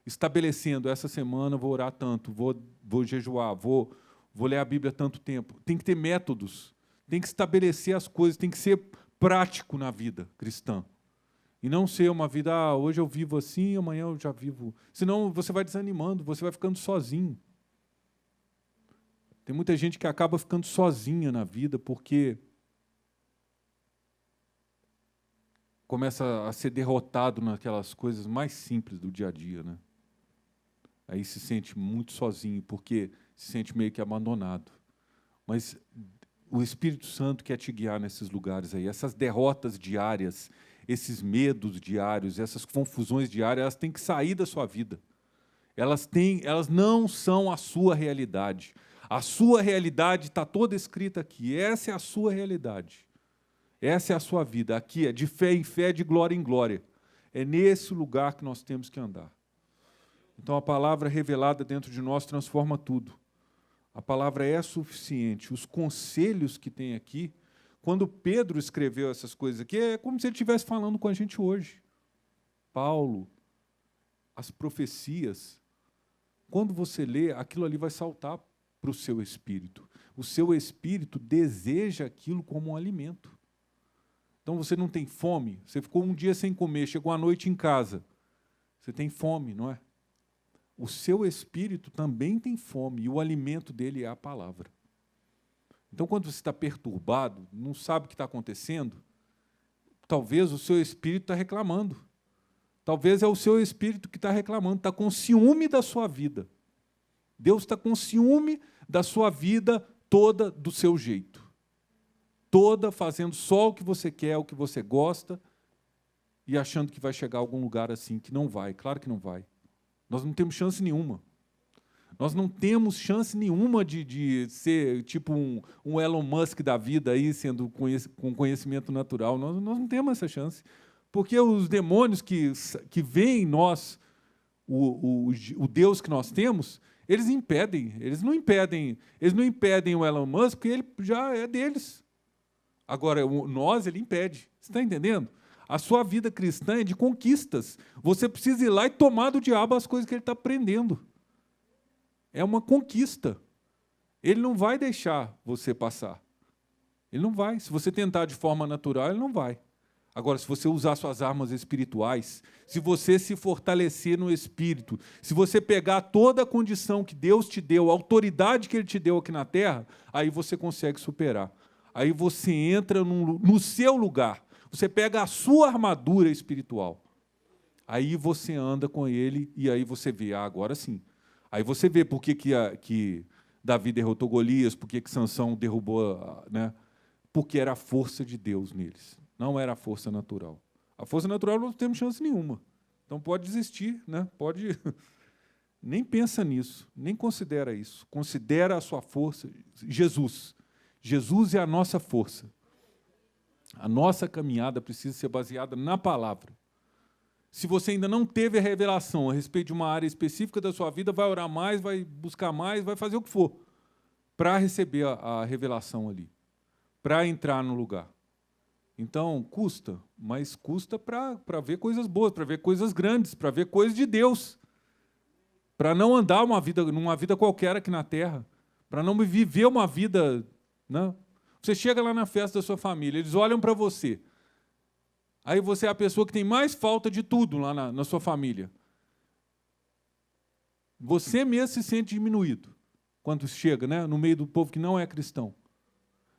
Speaker 1: estabelecendo, essa semana vou orar tanto, vou jejuar, vou ler a Bíblia tanto tempo. Tem que ter métodos, tem que estabelecer as coisas, tem que ser prático na vida cristã. E não ser uma vida, hoje eu vivo assim, amanhã eu já vivo. Senão você vai desanimando, você vai ficando sozinho. Tem muita gente que acaba ficando sozinha na vida porque começa a ser derrotado naquelas coisas mais simples do dia a dia, né? Aí se sente muito sozinho, porque se sente meio que abandonado. Mas o Espírito Santo quer te guiar nesses lugares aí. Essas derrotas diárias, esses medos diários, essas confusões diárias, elas têm que sair da sua vida. Elas não são a sua realidade. A sua realidade está toda escrita aqui. Essa é a sua realidade. Essa é a sua vida. Aqui é de fé em fé, de glória em glória. É nesse lugar que nós temos que andar. Então, a palavra revelada dentro de nós transforma tudo. A palavra é suficiente. Os conselhos que tem aqui, quando Pedro escreveu essas coisas aqui, é como se ele estivesse falando com a gente hoje. Paulo, as profecias, quando você lê, aquilo ali vai saltar para o seu espírito. O seu espírito deseja aquilo como um alimento. Então, você não tem fome, você ficou um dia sem comer, chegou à noite em casa, você tem fome, não é? O seu espírito também tem fome, e o alimento dele é a palavra. Então, quando você está perturbado, não sabe o que está acontecendo, talvez o seu espírito está reclamando. Talvez é o seu espírito que está reclamando, está com ciúme da sua vida. Deus está com ciúme da sua vida toda do seu jeito. Toda fazendo só o que você quer, o que você gosta, e achando que vai chegar a algum lugar assim, que não vai. Claro que não vai. Nós não temos chance nenhuma. Nós não temos chance nenhuma de ser tipo um Elon Musk da vida, aí, sendo com conhecimento natural. Nós não temos essa chance. Porque os demônios que veem em nós, o Deus que nós temos, eles não impedem o Elon Musk, porque ele já é deles. Agora, ele impede. Você está entendendo? A sua vida cristã é de conquistas. Você precisa ir lá e tomar do diabo as coisas que ele está prendendo. É uma conquista. Ele não vai deixar você passar. Ele não vai. Se você tentar de forma natural, ele não vai. Agora, se você usar suas armas espirituais, se você se fortalecer no espírito, se você pegar toda a condição que Deus te deu, a autoridade que Ele te deu aqui na terra, aí você consegue superar. Aí você entra no seu lugar. Você pega a sua armadura espiritual. Aí você anda com ele e aí você vê, agora sim. Aí você vê por que Davi derrotou Golias, por que Sansão derrubou, né? Porque era a força de Deus neles, não era a força natural. A força natural não temos chance nenhuma. Então pode desistir, né? Pode. Nem pensa nisso, nem considera isso. Considera a sua força, Jesus. Jesus é a nossa força. A nossa caminhada precisa ser baseada na palavra. Se você ainda não teve a revelação a respeito de uma área específica da sua vida, vai orar mais, vai buscar mais, vai fazer o que for para receber a revelação ali, para entrar no lugar. Então, custa, mas custa para ver coisas boas, para ver coisas grandes, para ver coisas de Deus, para não andar numa vida qualquer aqui na terra, para não viver uma vida... Não. Você chega lá na festa da sua família, eles olham para você. Aí você é a pessoa que tem mais falta de tudo lá na sua família. Você mesmo se sente diminuído quando chega, né, no meio do povo que não é cristão.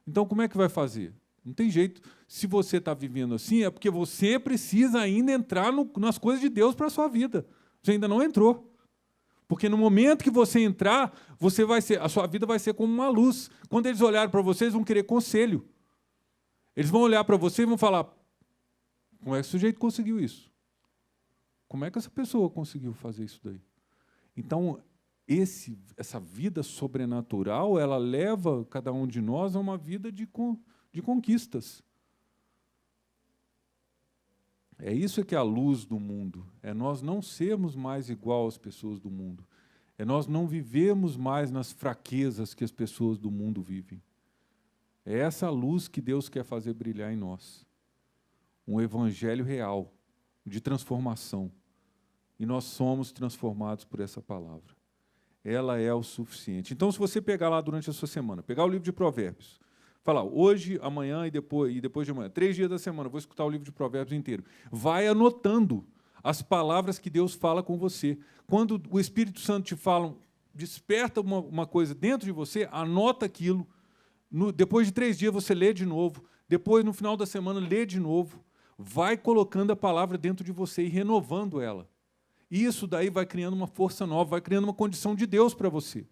Speaker 1: Então, como é que vai fazer? Não tem jeito. Se você está vivendo assim, é porque você precisa ainda entrar nas coisas de Deus para a sua vida. Você ainda não entrou. Porque no momento que você entrar, a sua vida vai ser como uma luz. Quando eles olharem para você, eles vão querer conselho. Eles vão olhar para você e vão falar, como é que o sujeito conseguiu isso? Como é que essa pessoa conseguiu fazer isso daí? Então, essa vida sobrenatural, ela leva cada um de nós a uma vida de conquistas. É isso que é a luz do mundo. É nós não sermos mais igual às pessoas do mundo. É nós não vivemos mais nas fraquezas que as pessoas do mundo vivem. É essa luz que Deus quer fazer brilhar em nós. Um evangelho real, de transformação. E nós somos transformados por essa palavra. Ela é o suficiente. Então, se você pegar lá durante a sua semana, pegar o livro de Provérbios, falar, hoje, amanhã e depois de amanhã, 3 dias da semana, vou escutar o livro de Provérbios inteiro. Vai anotando as palavras que Deus fala com você. Quando o Espírito Santo te fala, desperta uma coisa dentro de você, anota aquilo. Depois de 3 dias, você lê de novo. Depois, no final da semana, lê de novo. Vai colocando a palavra dentro de você e renovando ela. E isso daí vai criando uma força nova, vai criando uma condição de Deus para você.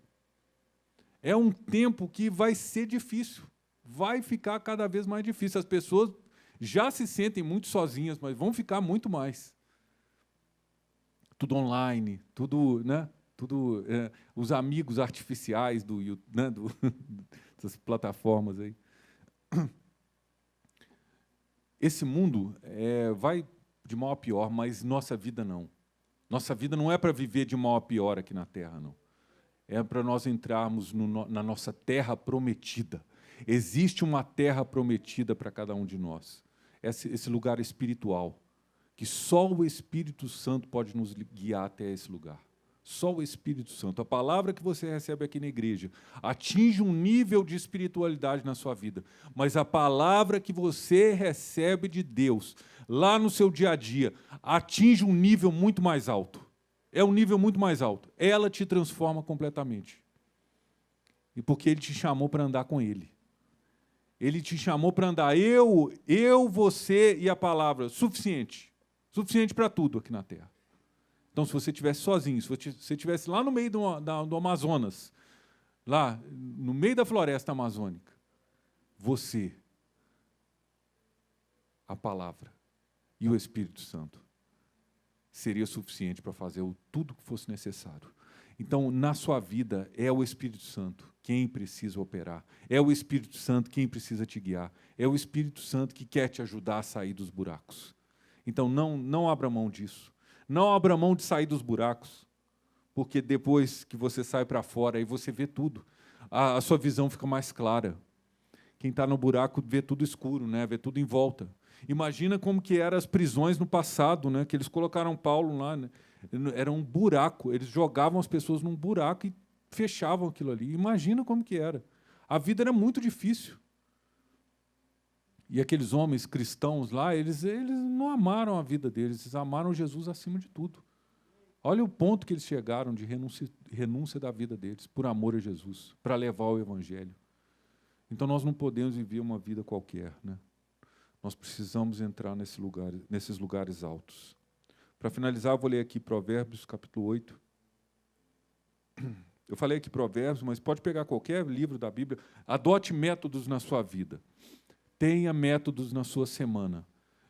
Speaker 1: É um tempo que vai ser difícil. Vai ficar cada vez mais difícil. As pessoas já se sentem muito sozinhas, mas vão ficar muito mais. Tudo online, tudo, né? Os amigos artificiais né? Dessas plataformas aí. Esse mundo vai de mal a pior, mas nossa vida não. Nossa vida não é para viver de mal a pior aqui na terra, não. É para nós entrarmos na nossa terra prometida. Existe uma terra prometida para cada um de nós. Esse lugar espiritual, que só o Espírito Santo pode nos guiar até esse lugar. Só o Espírito Santo. A palavra que você recebe aqui na igreja atinge um nível de espiritualidade na sua vida, mas a palavra que você recebe de Deus, lá no seu dia a dia, atinge um nível muito mais alto. É um nível muito mais alto. Ela te transforma completamente. E porque Ele te chamou para andar com Ele. Ele te chamou para andar. Eu, você e a palavra. Suficiente. Suficiente para tudo aqui na terra. Então, se você estivesse sozinho, se você estivesse lá no meio do Amazonas, lá no meio da floresta amazônica, você, a palavra e o Espírito Santo seria suficiente para fazer tudo o que fosse necessário. Então, na sua vida, é o Espírito Santo quem precisa operar. É o Espírito Santo quem precisa te guiar. É o Espírito Santo que quer te ajudar a sair dos buracos. Então, não abra mão disso. Não abra mão de sair dos buracos, porque depois que você sai para fora, aí você vê tudo. A sua visão fica mais clara. Quem está no buraco vê tudo escuro, né? Vê tudo em volta. Imagina como que eram as prisões no passado, né? Que eles colocaram Paulo lá, né? Era um buraco, eles jogavam as pessoas num buraco e fechavam aquilo ali. Imagina como que era. A vida era muito difícil. E aqueles homens cristãos lá, eles não amaram a vida deles, eles amaram Jesus acima de tudo. Olha o ponto que eles chegaram de renúncia da vida deles, por amor a Jesus, para levar o Evangelho. Então, nós não podemos viver uma vida qualquer, né? Nós precisamos entrar nesses lugares altos. Para finalizar, eu vou ler aqui Provérbios, capítulo 8. Eu falei aqui Provérbios, mas pode pegar qualquer livro da Bíblia. Adote métodos na sua vida. Tenha métodos na sua semana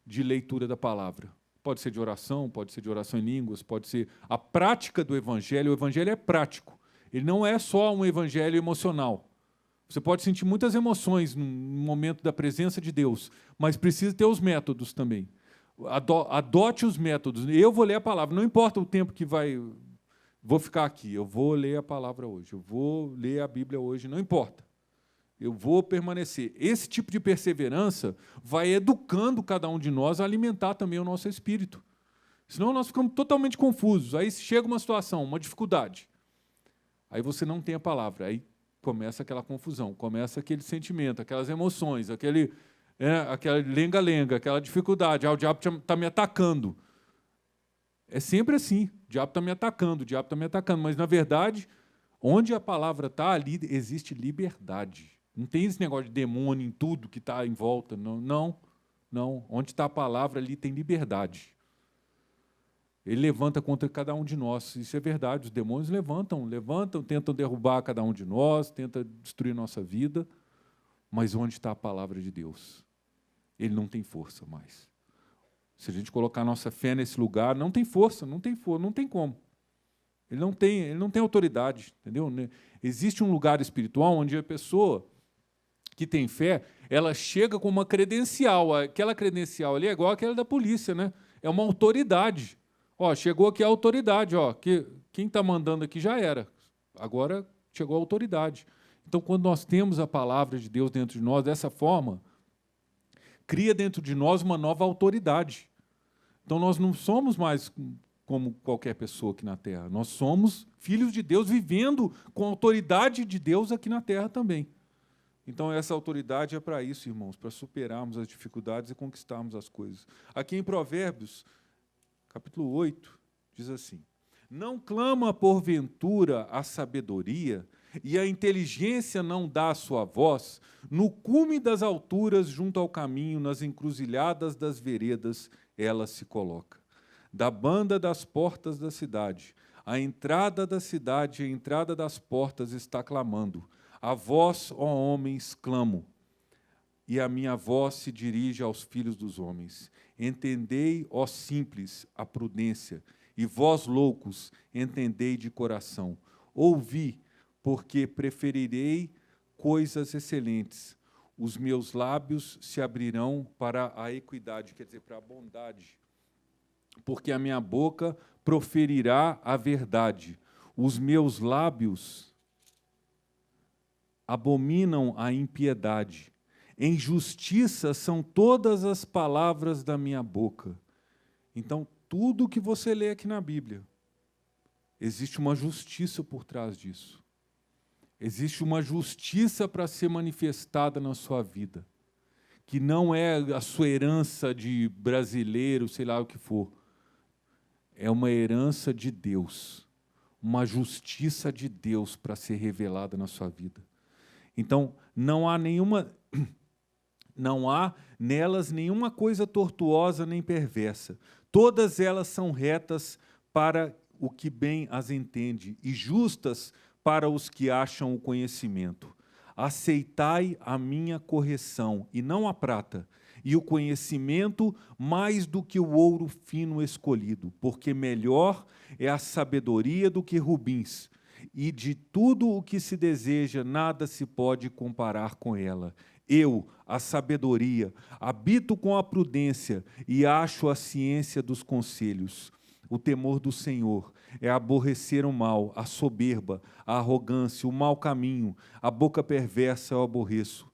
Speaker 1: de leitura da palavra. Pode ser de oração em línguas, pode ser a prática do Evangelho. O Evangelho é prático. Ele não é só um Evangelho emocional. Você pode sentir muitas emoções no momento da presença de Deus, mas precisa ter os métodos também. Adote os métodos. Eu vou ler a palavra, não importa o tempo que vou ficar aqui, eu vou ler a palavra hoje, eu vou ler a Bíblia hoje, não importa. Eu vou permanecer. Esse tipo de perseverança vai educando cada um de nós a alimentar também o nosso espírito. Senão nós ficamos totalmente confusos. Aí chega uma situação, uma dificuldade. Aí você não tem a palavra. Aí começa aquela confusão, começa aquele sentimento, aquelas emoções, aquela lenga-lenga, aquela dificuldade. O diabo está me atacando. É sempre assim. O diabo está me atacando, Mas, na verdade, onde a palavra está, ali existe liberdade. Não tem esse negócio de demônio em tudo que está em volta. Não. Onde está a palavra, ali tem liberdade. Ele levanta contra cada um de nós. Isso é verdade. Os demônios levantam, tentam derrubar cada um de nós, tentam destruir nossa vida. Mas onde está a palavra de Deus? Ele não tem força mais. Se a gente colocar a nossa fé nesse lugar, não tem força, não tem como. Ele não tem autoridade, entendeu? Existe um lugar espiritual onde a pessoa que tem fé, ela chega com uma credencial. Aquela credencial ali é igual àquela da polícia, né? É uma autoridade. Chegou aqui a autoridade. Quem está mandando aqui já era. Agora chegou a autoridade. Então, quando nós temos a palavra de Deus dentro de nós, dessa forma, cria dentro de nós uma nova autoridade. Então, nós não somos mais como qualquer pessoa aqui na Terra. Nós somos filhos de Deus vivendo com a autoridade de Deus aqui na Terra também. Então, essa autoridade é para isso, irmãos, para superarmos as dificuldades e conquistarmos as coisas. Aqui em Provérbios, capítulo 8, diz assim: não clama porventura a sabedoria, e a inteligência não dá a sua voz, no cume das alturas, junto ao caminho, nas encruzilhadas das veredas, ela se coloca. Da banda das portas da cidade, a entrada da cidade e a entrada das portas está clamando. A vós, ó homens, clamo, e a minha voz se dirige aos filhos dos homens. Entendei, ó simples, a prudência, e vós, loucos, entendei de coração. Ouvi, porque preferirei coisas excelentes. Os meus lábios se abrirão para a equidade, quer dizer, para a bondade. porque a minha boca proferirá a verdade. Os meus lábios abominam a impiedade. Em justiça são todas as palavras da minha boca. Então, tudo que você lê aqui na Bíblia, existe uma justiça por trás disso. Existe uma justiça para ser manifestada na sua vida, que não é a sua herança de brasileiro, sei lá o que for. É uma herança de Deus, uma justiça de Deus para ser revelada na sua vida. Então, não há nelas nenhuma coisa tortuosa nem perversa. Todas elas são retas para o que bem as entende e justas para os que acham o conhecimento. Aceitai a minha correção, e não a prata, e o conhecimento mais do que o ouro fino escolhido, porque melhor é a sabedoria do que rubins, e de tudo o que se deseja, nada se pode comparar com ela. Eu, a sabedoria, habito com a prudência e acho a ciência dos conselhos. O temor do Senhor é aborrecer o mal, a soberba, a arrogância, o mau caminho, a boca perversa eu aborreço.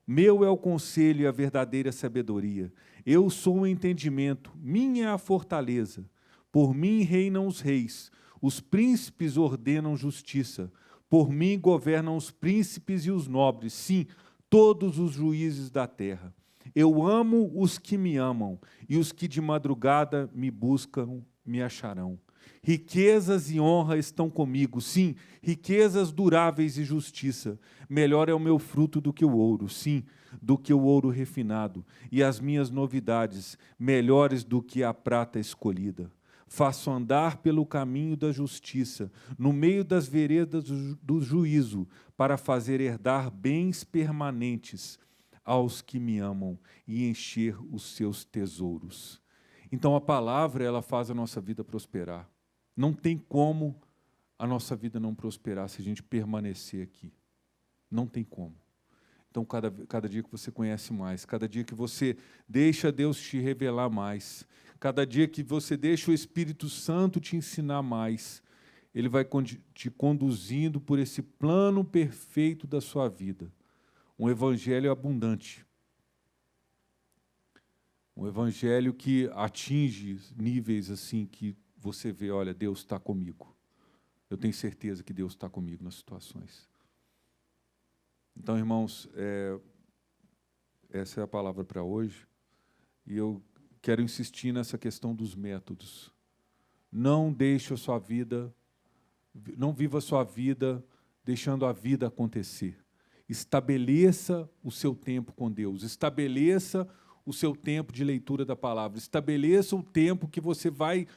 Speaker 1: Meu é o conselho e a verdadeira sabedoria. Eu sou o entendimento, minha é a fortaleza. Por mim reinam os reis, os príncipes ordenam justiça. Por mim governam os príncipes e os nobres, sim, todos os juízes da terra. Eu amo os que me amam, e os que de madrugada me buscam me acharão. Riquezas e honra estão comigo, sim, riquezas duráveis e justiça. Melhor é o meu fruto do que o ouro, sim, do que o ouro refinado, e as minhas novidades, melhores do que a prata escolhida. Faço andar pelo caminho da justiça, no meio das veredas do juízo, para fazer herdar bens permanentes aos que me amam e encher os seus tesouros. Então a palavra, ela faz a nossa vida prosperar. Não tem como a nossa vida não prosperar se a gente permanecer aqui. Não tem como. Então, cada dia que você conhece mais, cada dia que você deixa Deus te revelar mais, cada dia que você deixa o Espírito Santo te ensinar mais, Ele vai te conduzindo por esse plano perfeito da sua vida. Um evangelho abundante. Um evangelho que atinge níveis assim que você vê, olha, Deus está comigo. Eu tenho certeza que Deus está comigo nas situações. Então, irmãos, essa é a palavra para hoje. E eu quero insistir nessa questão dos métodos. Não deixe a sua vida, não viva a sua vida deixando a vida acontecer. Estabeleça o seu tempo com Deus. Estabeleça o seu tempo de leitura da palavra. Estabeleça o tempo que você vai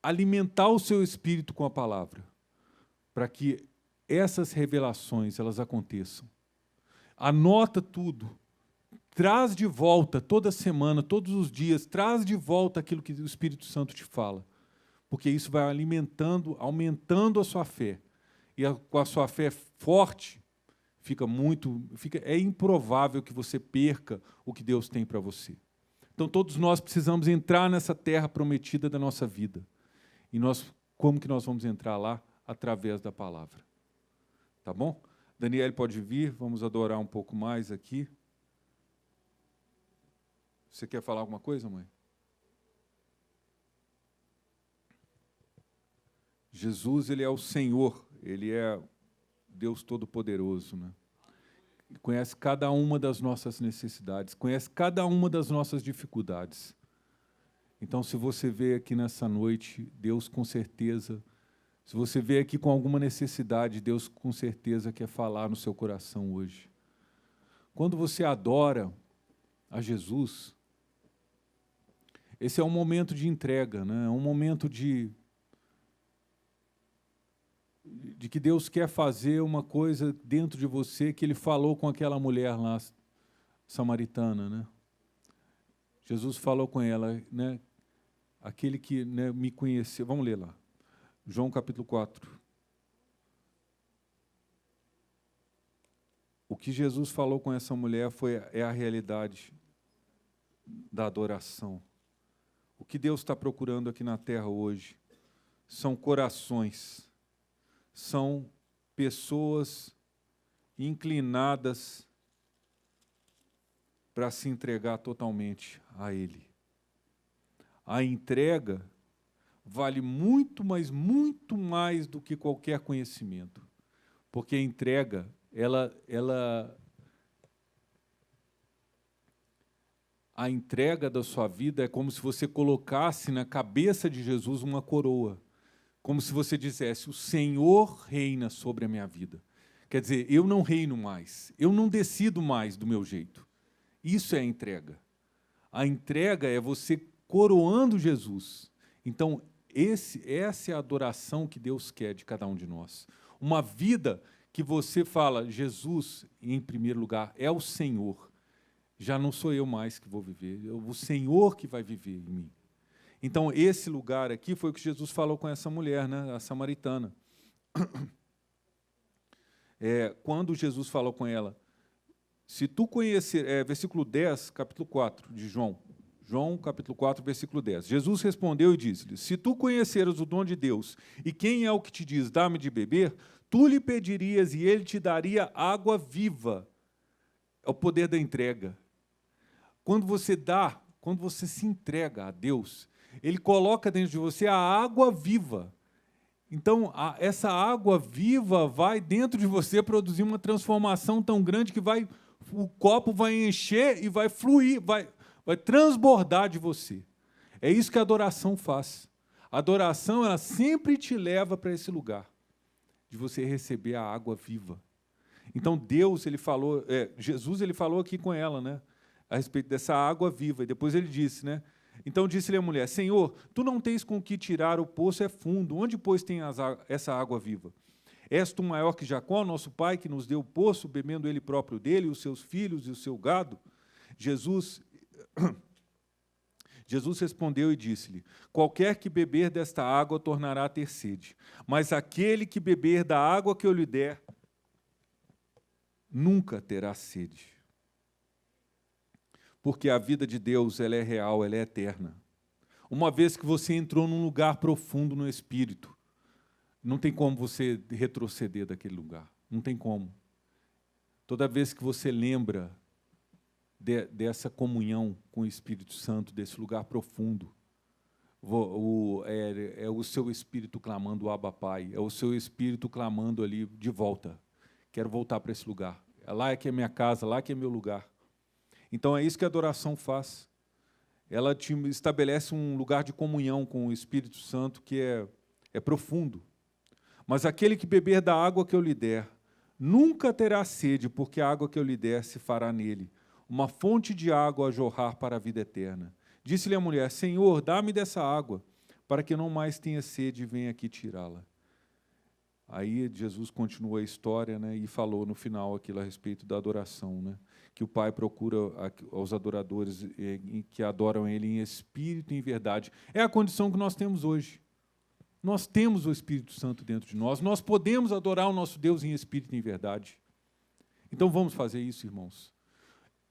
Speaker 1: alimentar o seu espírito com a palavra, para que essas revelações elas aconteçam. Anota tudo. Traz de volta toda semana, todos os dias, traz de volta aquilo que o Espírito Santo te fala, porque isso vai alimentando, aumentando a sua fé. E com a sua fé forte, é improvável que você perca o que Deus tem para você. Então todos nós precisamos entrar nessa terra prometida da nossa vida. E como que nós vamos entrar lá? Através da palavra. Tá bom? Daniel pode vir, vamos adorar um pouco mais aqui. Você quer falar alguma coisa, mãe? Jesus, Ele é o Senhor, Ele é Deus Todo-Poderoso, né? Ele conhece cada uma das nossas necessidades, conhece cada uma das nossas dificuldades. Então, se você veio aqui nessa noite, Deus com certeza, se você veio aqui com alguma necessidade, Deus com certeza quer falar no seu coração hoje. Quando você adora a Jesus, esse é um momento de entrega, né? É um momento de que Deus quer fazer uma coisa dentro de você que Ele falou com aquela mulher lá, samaritana, né? Jesus falou com ela, né? Aquele que, né, me conheceu. Vamos ler lá. João capítulo 4. O que Jesus falou com essa mulher é a realidade da adoração. O que Deus está procurando aqui na terra hoje são corações, são pessoas inclinadas para se entregar totalmente a Ele. A entrega vale muito, mas muito mais do que qualquer conhecimento, porque a entrega, a entrega da sua vida é como se você colocasse na cabeça de Jesus uma coroa, como se você dissesse: o Senhor reina sobre a minha vida. Quer dizer, eu não reino mais, eu não decido mais do meu jeito. Isso é a entrega. A entrega é você coroando Jesus. Então, essa é a adoração que Deus quer de cada um de nós. Uma vida que você fala: Jesus, em primeiro lugar, é o Senhor. Já não sou eu mais que vou viver, é o Senhor que vai viver em mim. Então, esse lugar aqui foi o que Jesus falou com essa mulher, né, a samaritana. Quando Jesus falou com ela, se tu conhecer, versículo 10, capítulo 4 de João, capítulo 4, versículo 10. Jesus respondeu e disse-lhe: se tu conheceras o dom de Deus, e quem é o que te diz, dá-me de beber, tu lhe pedirias e ele te daria água viva. É o poder da entrega. Quando você se entrega a Deus, Ele coloca dentro de você a água viva. Então, essa água viva vai dentro de você produzir uma transformação tão grande que o copo vai encher e vai fluir, vai transbordar de você. É isso que a adoração faz. A adoração, ela sempre te leva para esse lugar, de você receber a água viva. Então, Jesus, ele falou aqui com ela, né, a respeito dessa água viva, e depois ele disse, né, então disse-lhe a mulher: Senhor, tu não tens com que tirar, o poço é fundo, onde, pois, tem essa água viva? És tu maior que Jacó, nosso pai, que nos deu o poço, bebendo ele próprio dele, os seus filhos e o seu gado? Jesus respondeu e disse-lhe: qualquer que beber desta água tornará a ter sede, mas aquele que beber da água que eu lhe der, nunca terá sede. Porque a vida de Deus, ela é real, ela é eterna. Uma vez que você entrou num lugar profundo no Espírito, não tem como você retroceder daquele lugar. Não tem como. Toda vez que você lembra dessa comunhão com o Espírito Santo, desse lugar profundo, é o seu Espírito clamando: Abba, Pai. É o seu Espírito clamando ali de volta. Quero voltar para esse lugar. Lá é que é minha casa, lá que é meu lugar. Então, é isso que a adoração faz. Ela te estabelece um lugar de comunhão com o Espírito Santo que é profundo. Mas aquele que beber da água que eu lhe der, nunca terá sede, porque a água que eu lhe der se fará nele uma fonte de água a jorrar para a vida eterna. Disse-lhe a mulher: Senhor, dá-me dessa água, para que não mais tenha sede e venha aqui tirá-la. Aí Jesus continuou a história, né, e falou no final aquilo a respeito da adoração, né, que o Pai procura aos adoradores que adoram Ele em espírito e em verdade. É a condição que nós temos hoje. Nós temos o Espírito Santo dentro de nós, nós podemos adorar o nosso Deus em espírito e em verdade. Então vamos fazer isso, irmãos.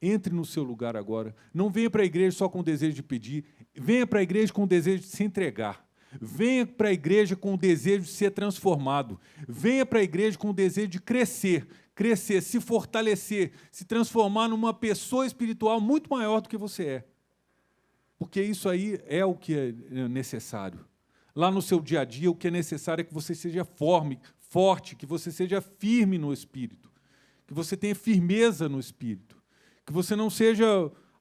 Speaker 1: Entre no seu lugar agora. Não venha para a igreja só com o desejo de pedir, venha para a igreja com o desejo de se entregar. Venha para a igreja com o desejo de ser transformado. Venha para a igreja com o desejo de crescer, se fortalecer, se transformar numa pessoa espiritual muito maior do que você é. Porque isso aí é o que é necessário. Lá no seu dia a dia, o que é necessário é que você seja forte, que você seja firme no Espírito, que você tenha firmeza no Espírito, que você não seja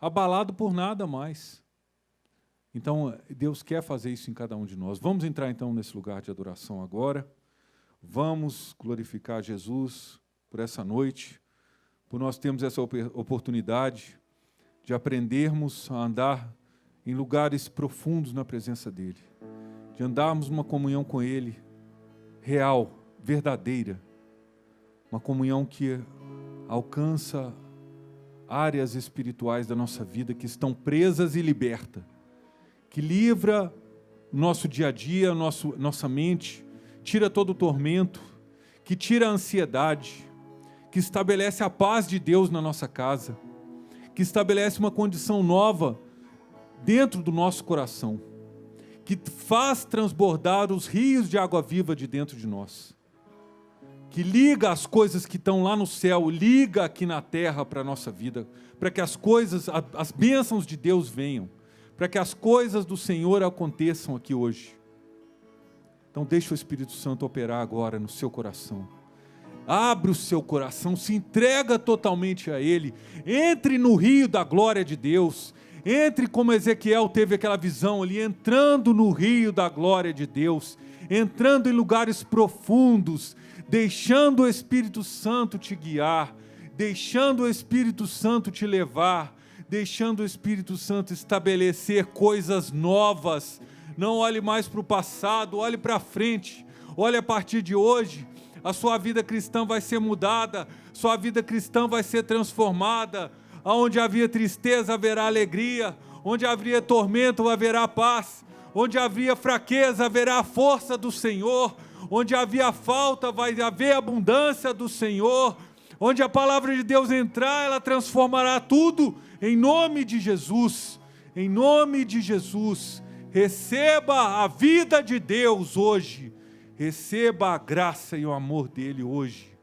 Speaker 1: abalado por nada mais. Então, Deus quer fazer isso em cada um de nós. Vamos entrar, então, nesse lugar de adoração agora. Vamos glorificar Jesus por essa noite, por nós termos essa oportunidade de aprendermos a andar em lugares profundos na presença dEle, de andarmos numa comunhão com Ele, real, verdadeira, uma comunhão que alcança áreas espirituais da nossa vida que estão presas e libertas, que livra o nosso dia a dia, nossa mente, tira todo o tormento, que tira a ansiedade, que estabelece a paz de Deus na nossa casa, que estabelece uma condição nova dentro do nosso coração, que faz transbordar os rios de água viva de dentro de nós, que liga as coisas que estão lá no céu, liga aqui na terra para a nossa vida, para que as coisas, as bênçãos de Deus venham, para que as coisas do Senhor aconteçam aqui hoje. Então deixa o Espírito Santo operar agora no seu coração. Abre o seu coração, se entrega totalmente a Ele, entre no rio da glória de Deus, entre como Ezequiel teve aquela visão ali, entrando no rio da glória de Deus, entrando em lugares profundos, deixando o Espírito Santo te guiar, deixando o Espírito Santo te levar, deixando o Espírito Santo estabelecer coisas novas. Não olhe mais para o passado, olhe para frente, olhe a partir de hoje. A sua vida cristã vai ser mudada, sua vida cristã vai ser transformada. Onde havia tristeza, haverá alegria. Onde havia tormento, haverá paz. Onde havia fraqueza, haverá a força do Senhor. Onde havia falta, vai haver abundância do Senhor. Onde a palavra de Deus entrar, ela transformará tudo. Em nome de Jesus. Em nome de Jesus. Receba a vida de Deus hoje. Receba a graça e o amor dele hoje.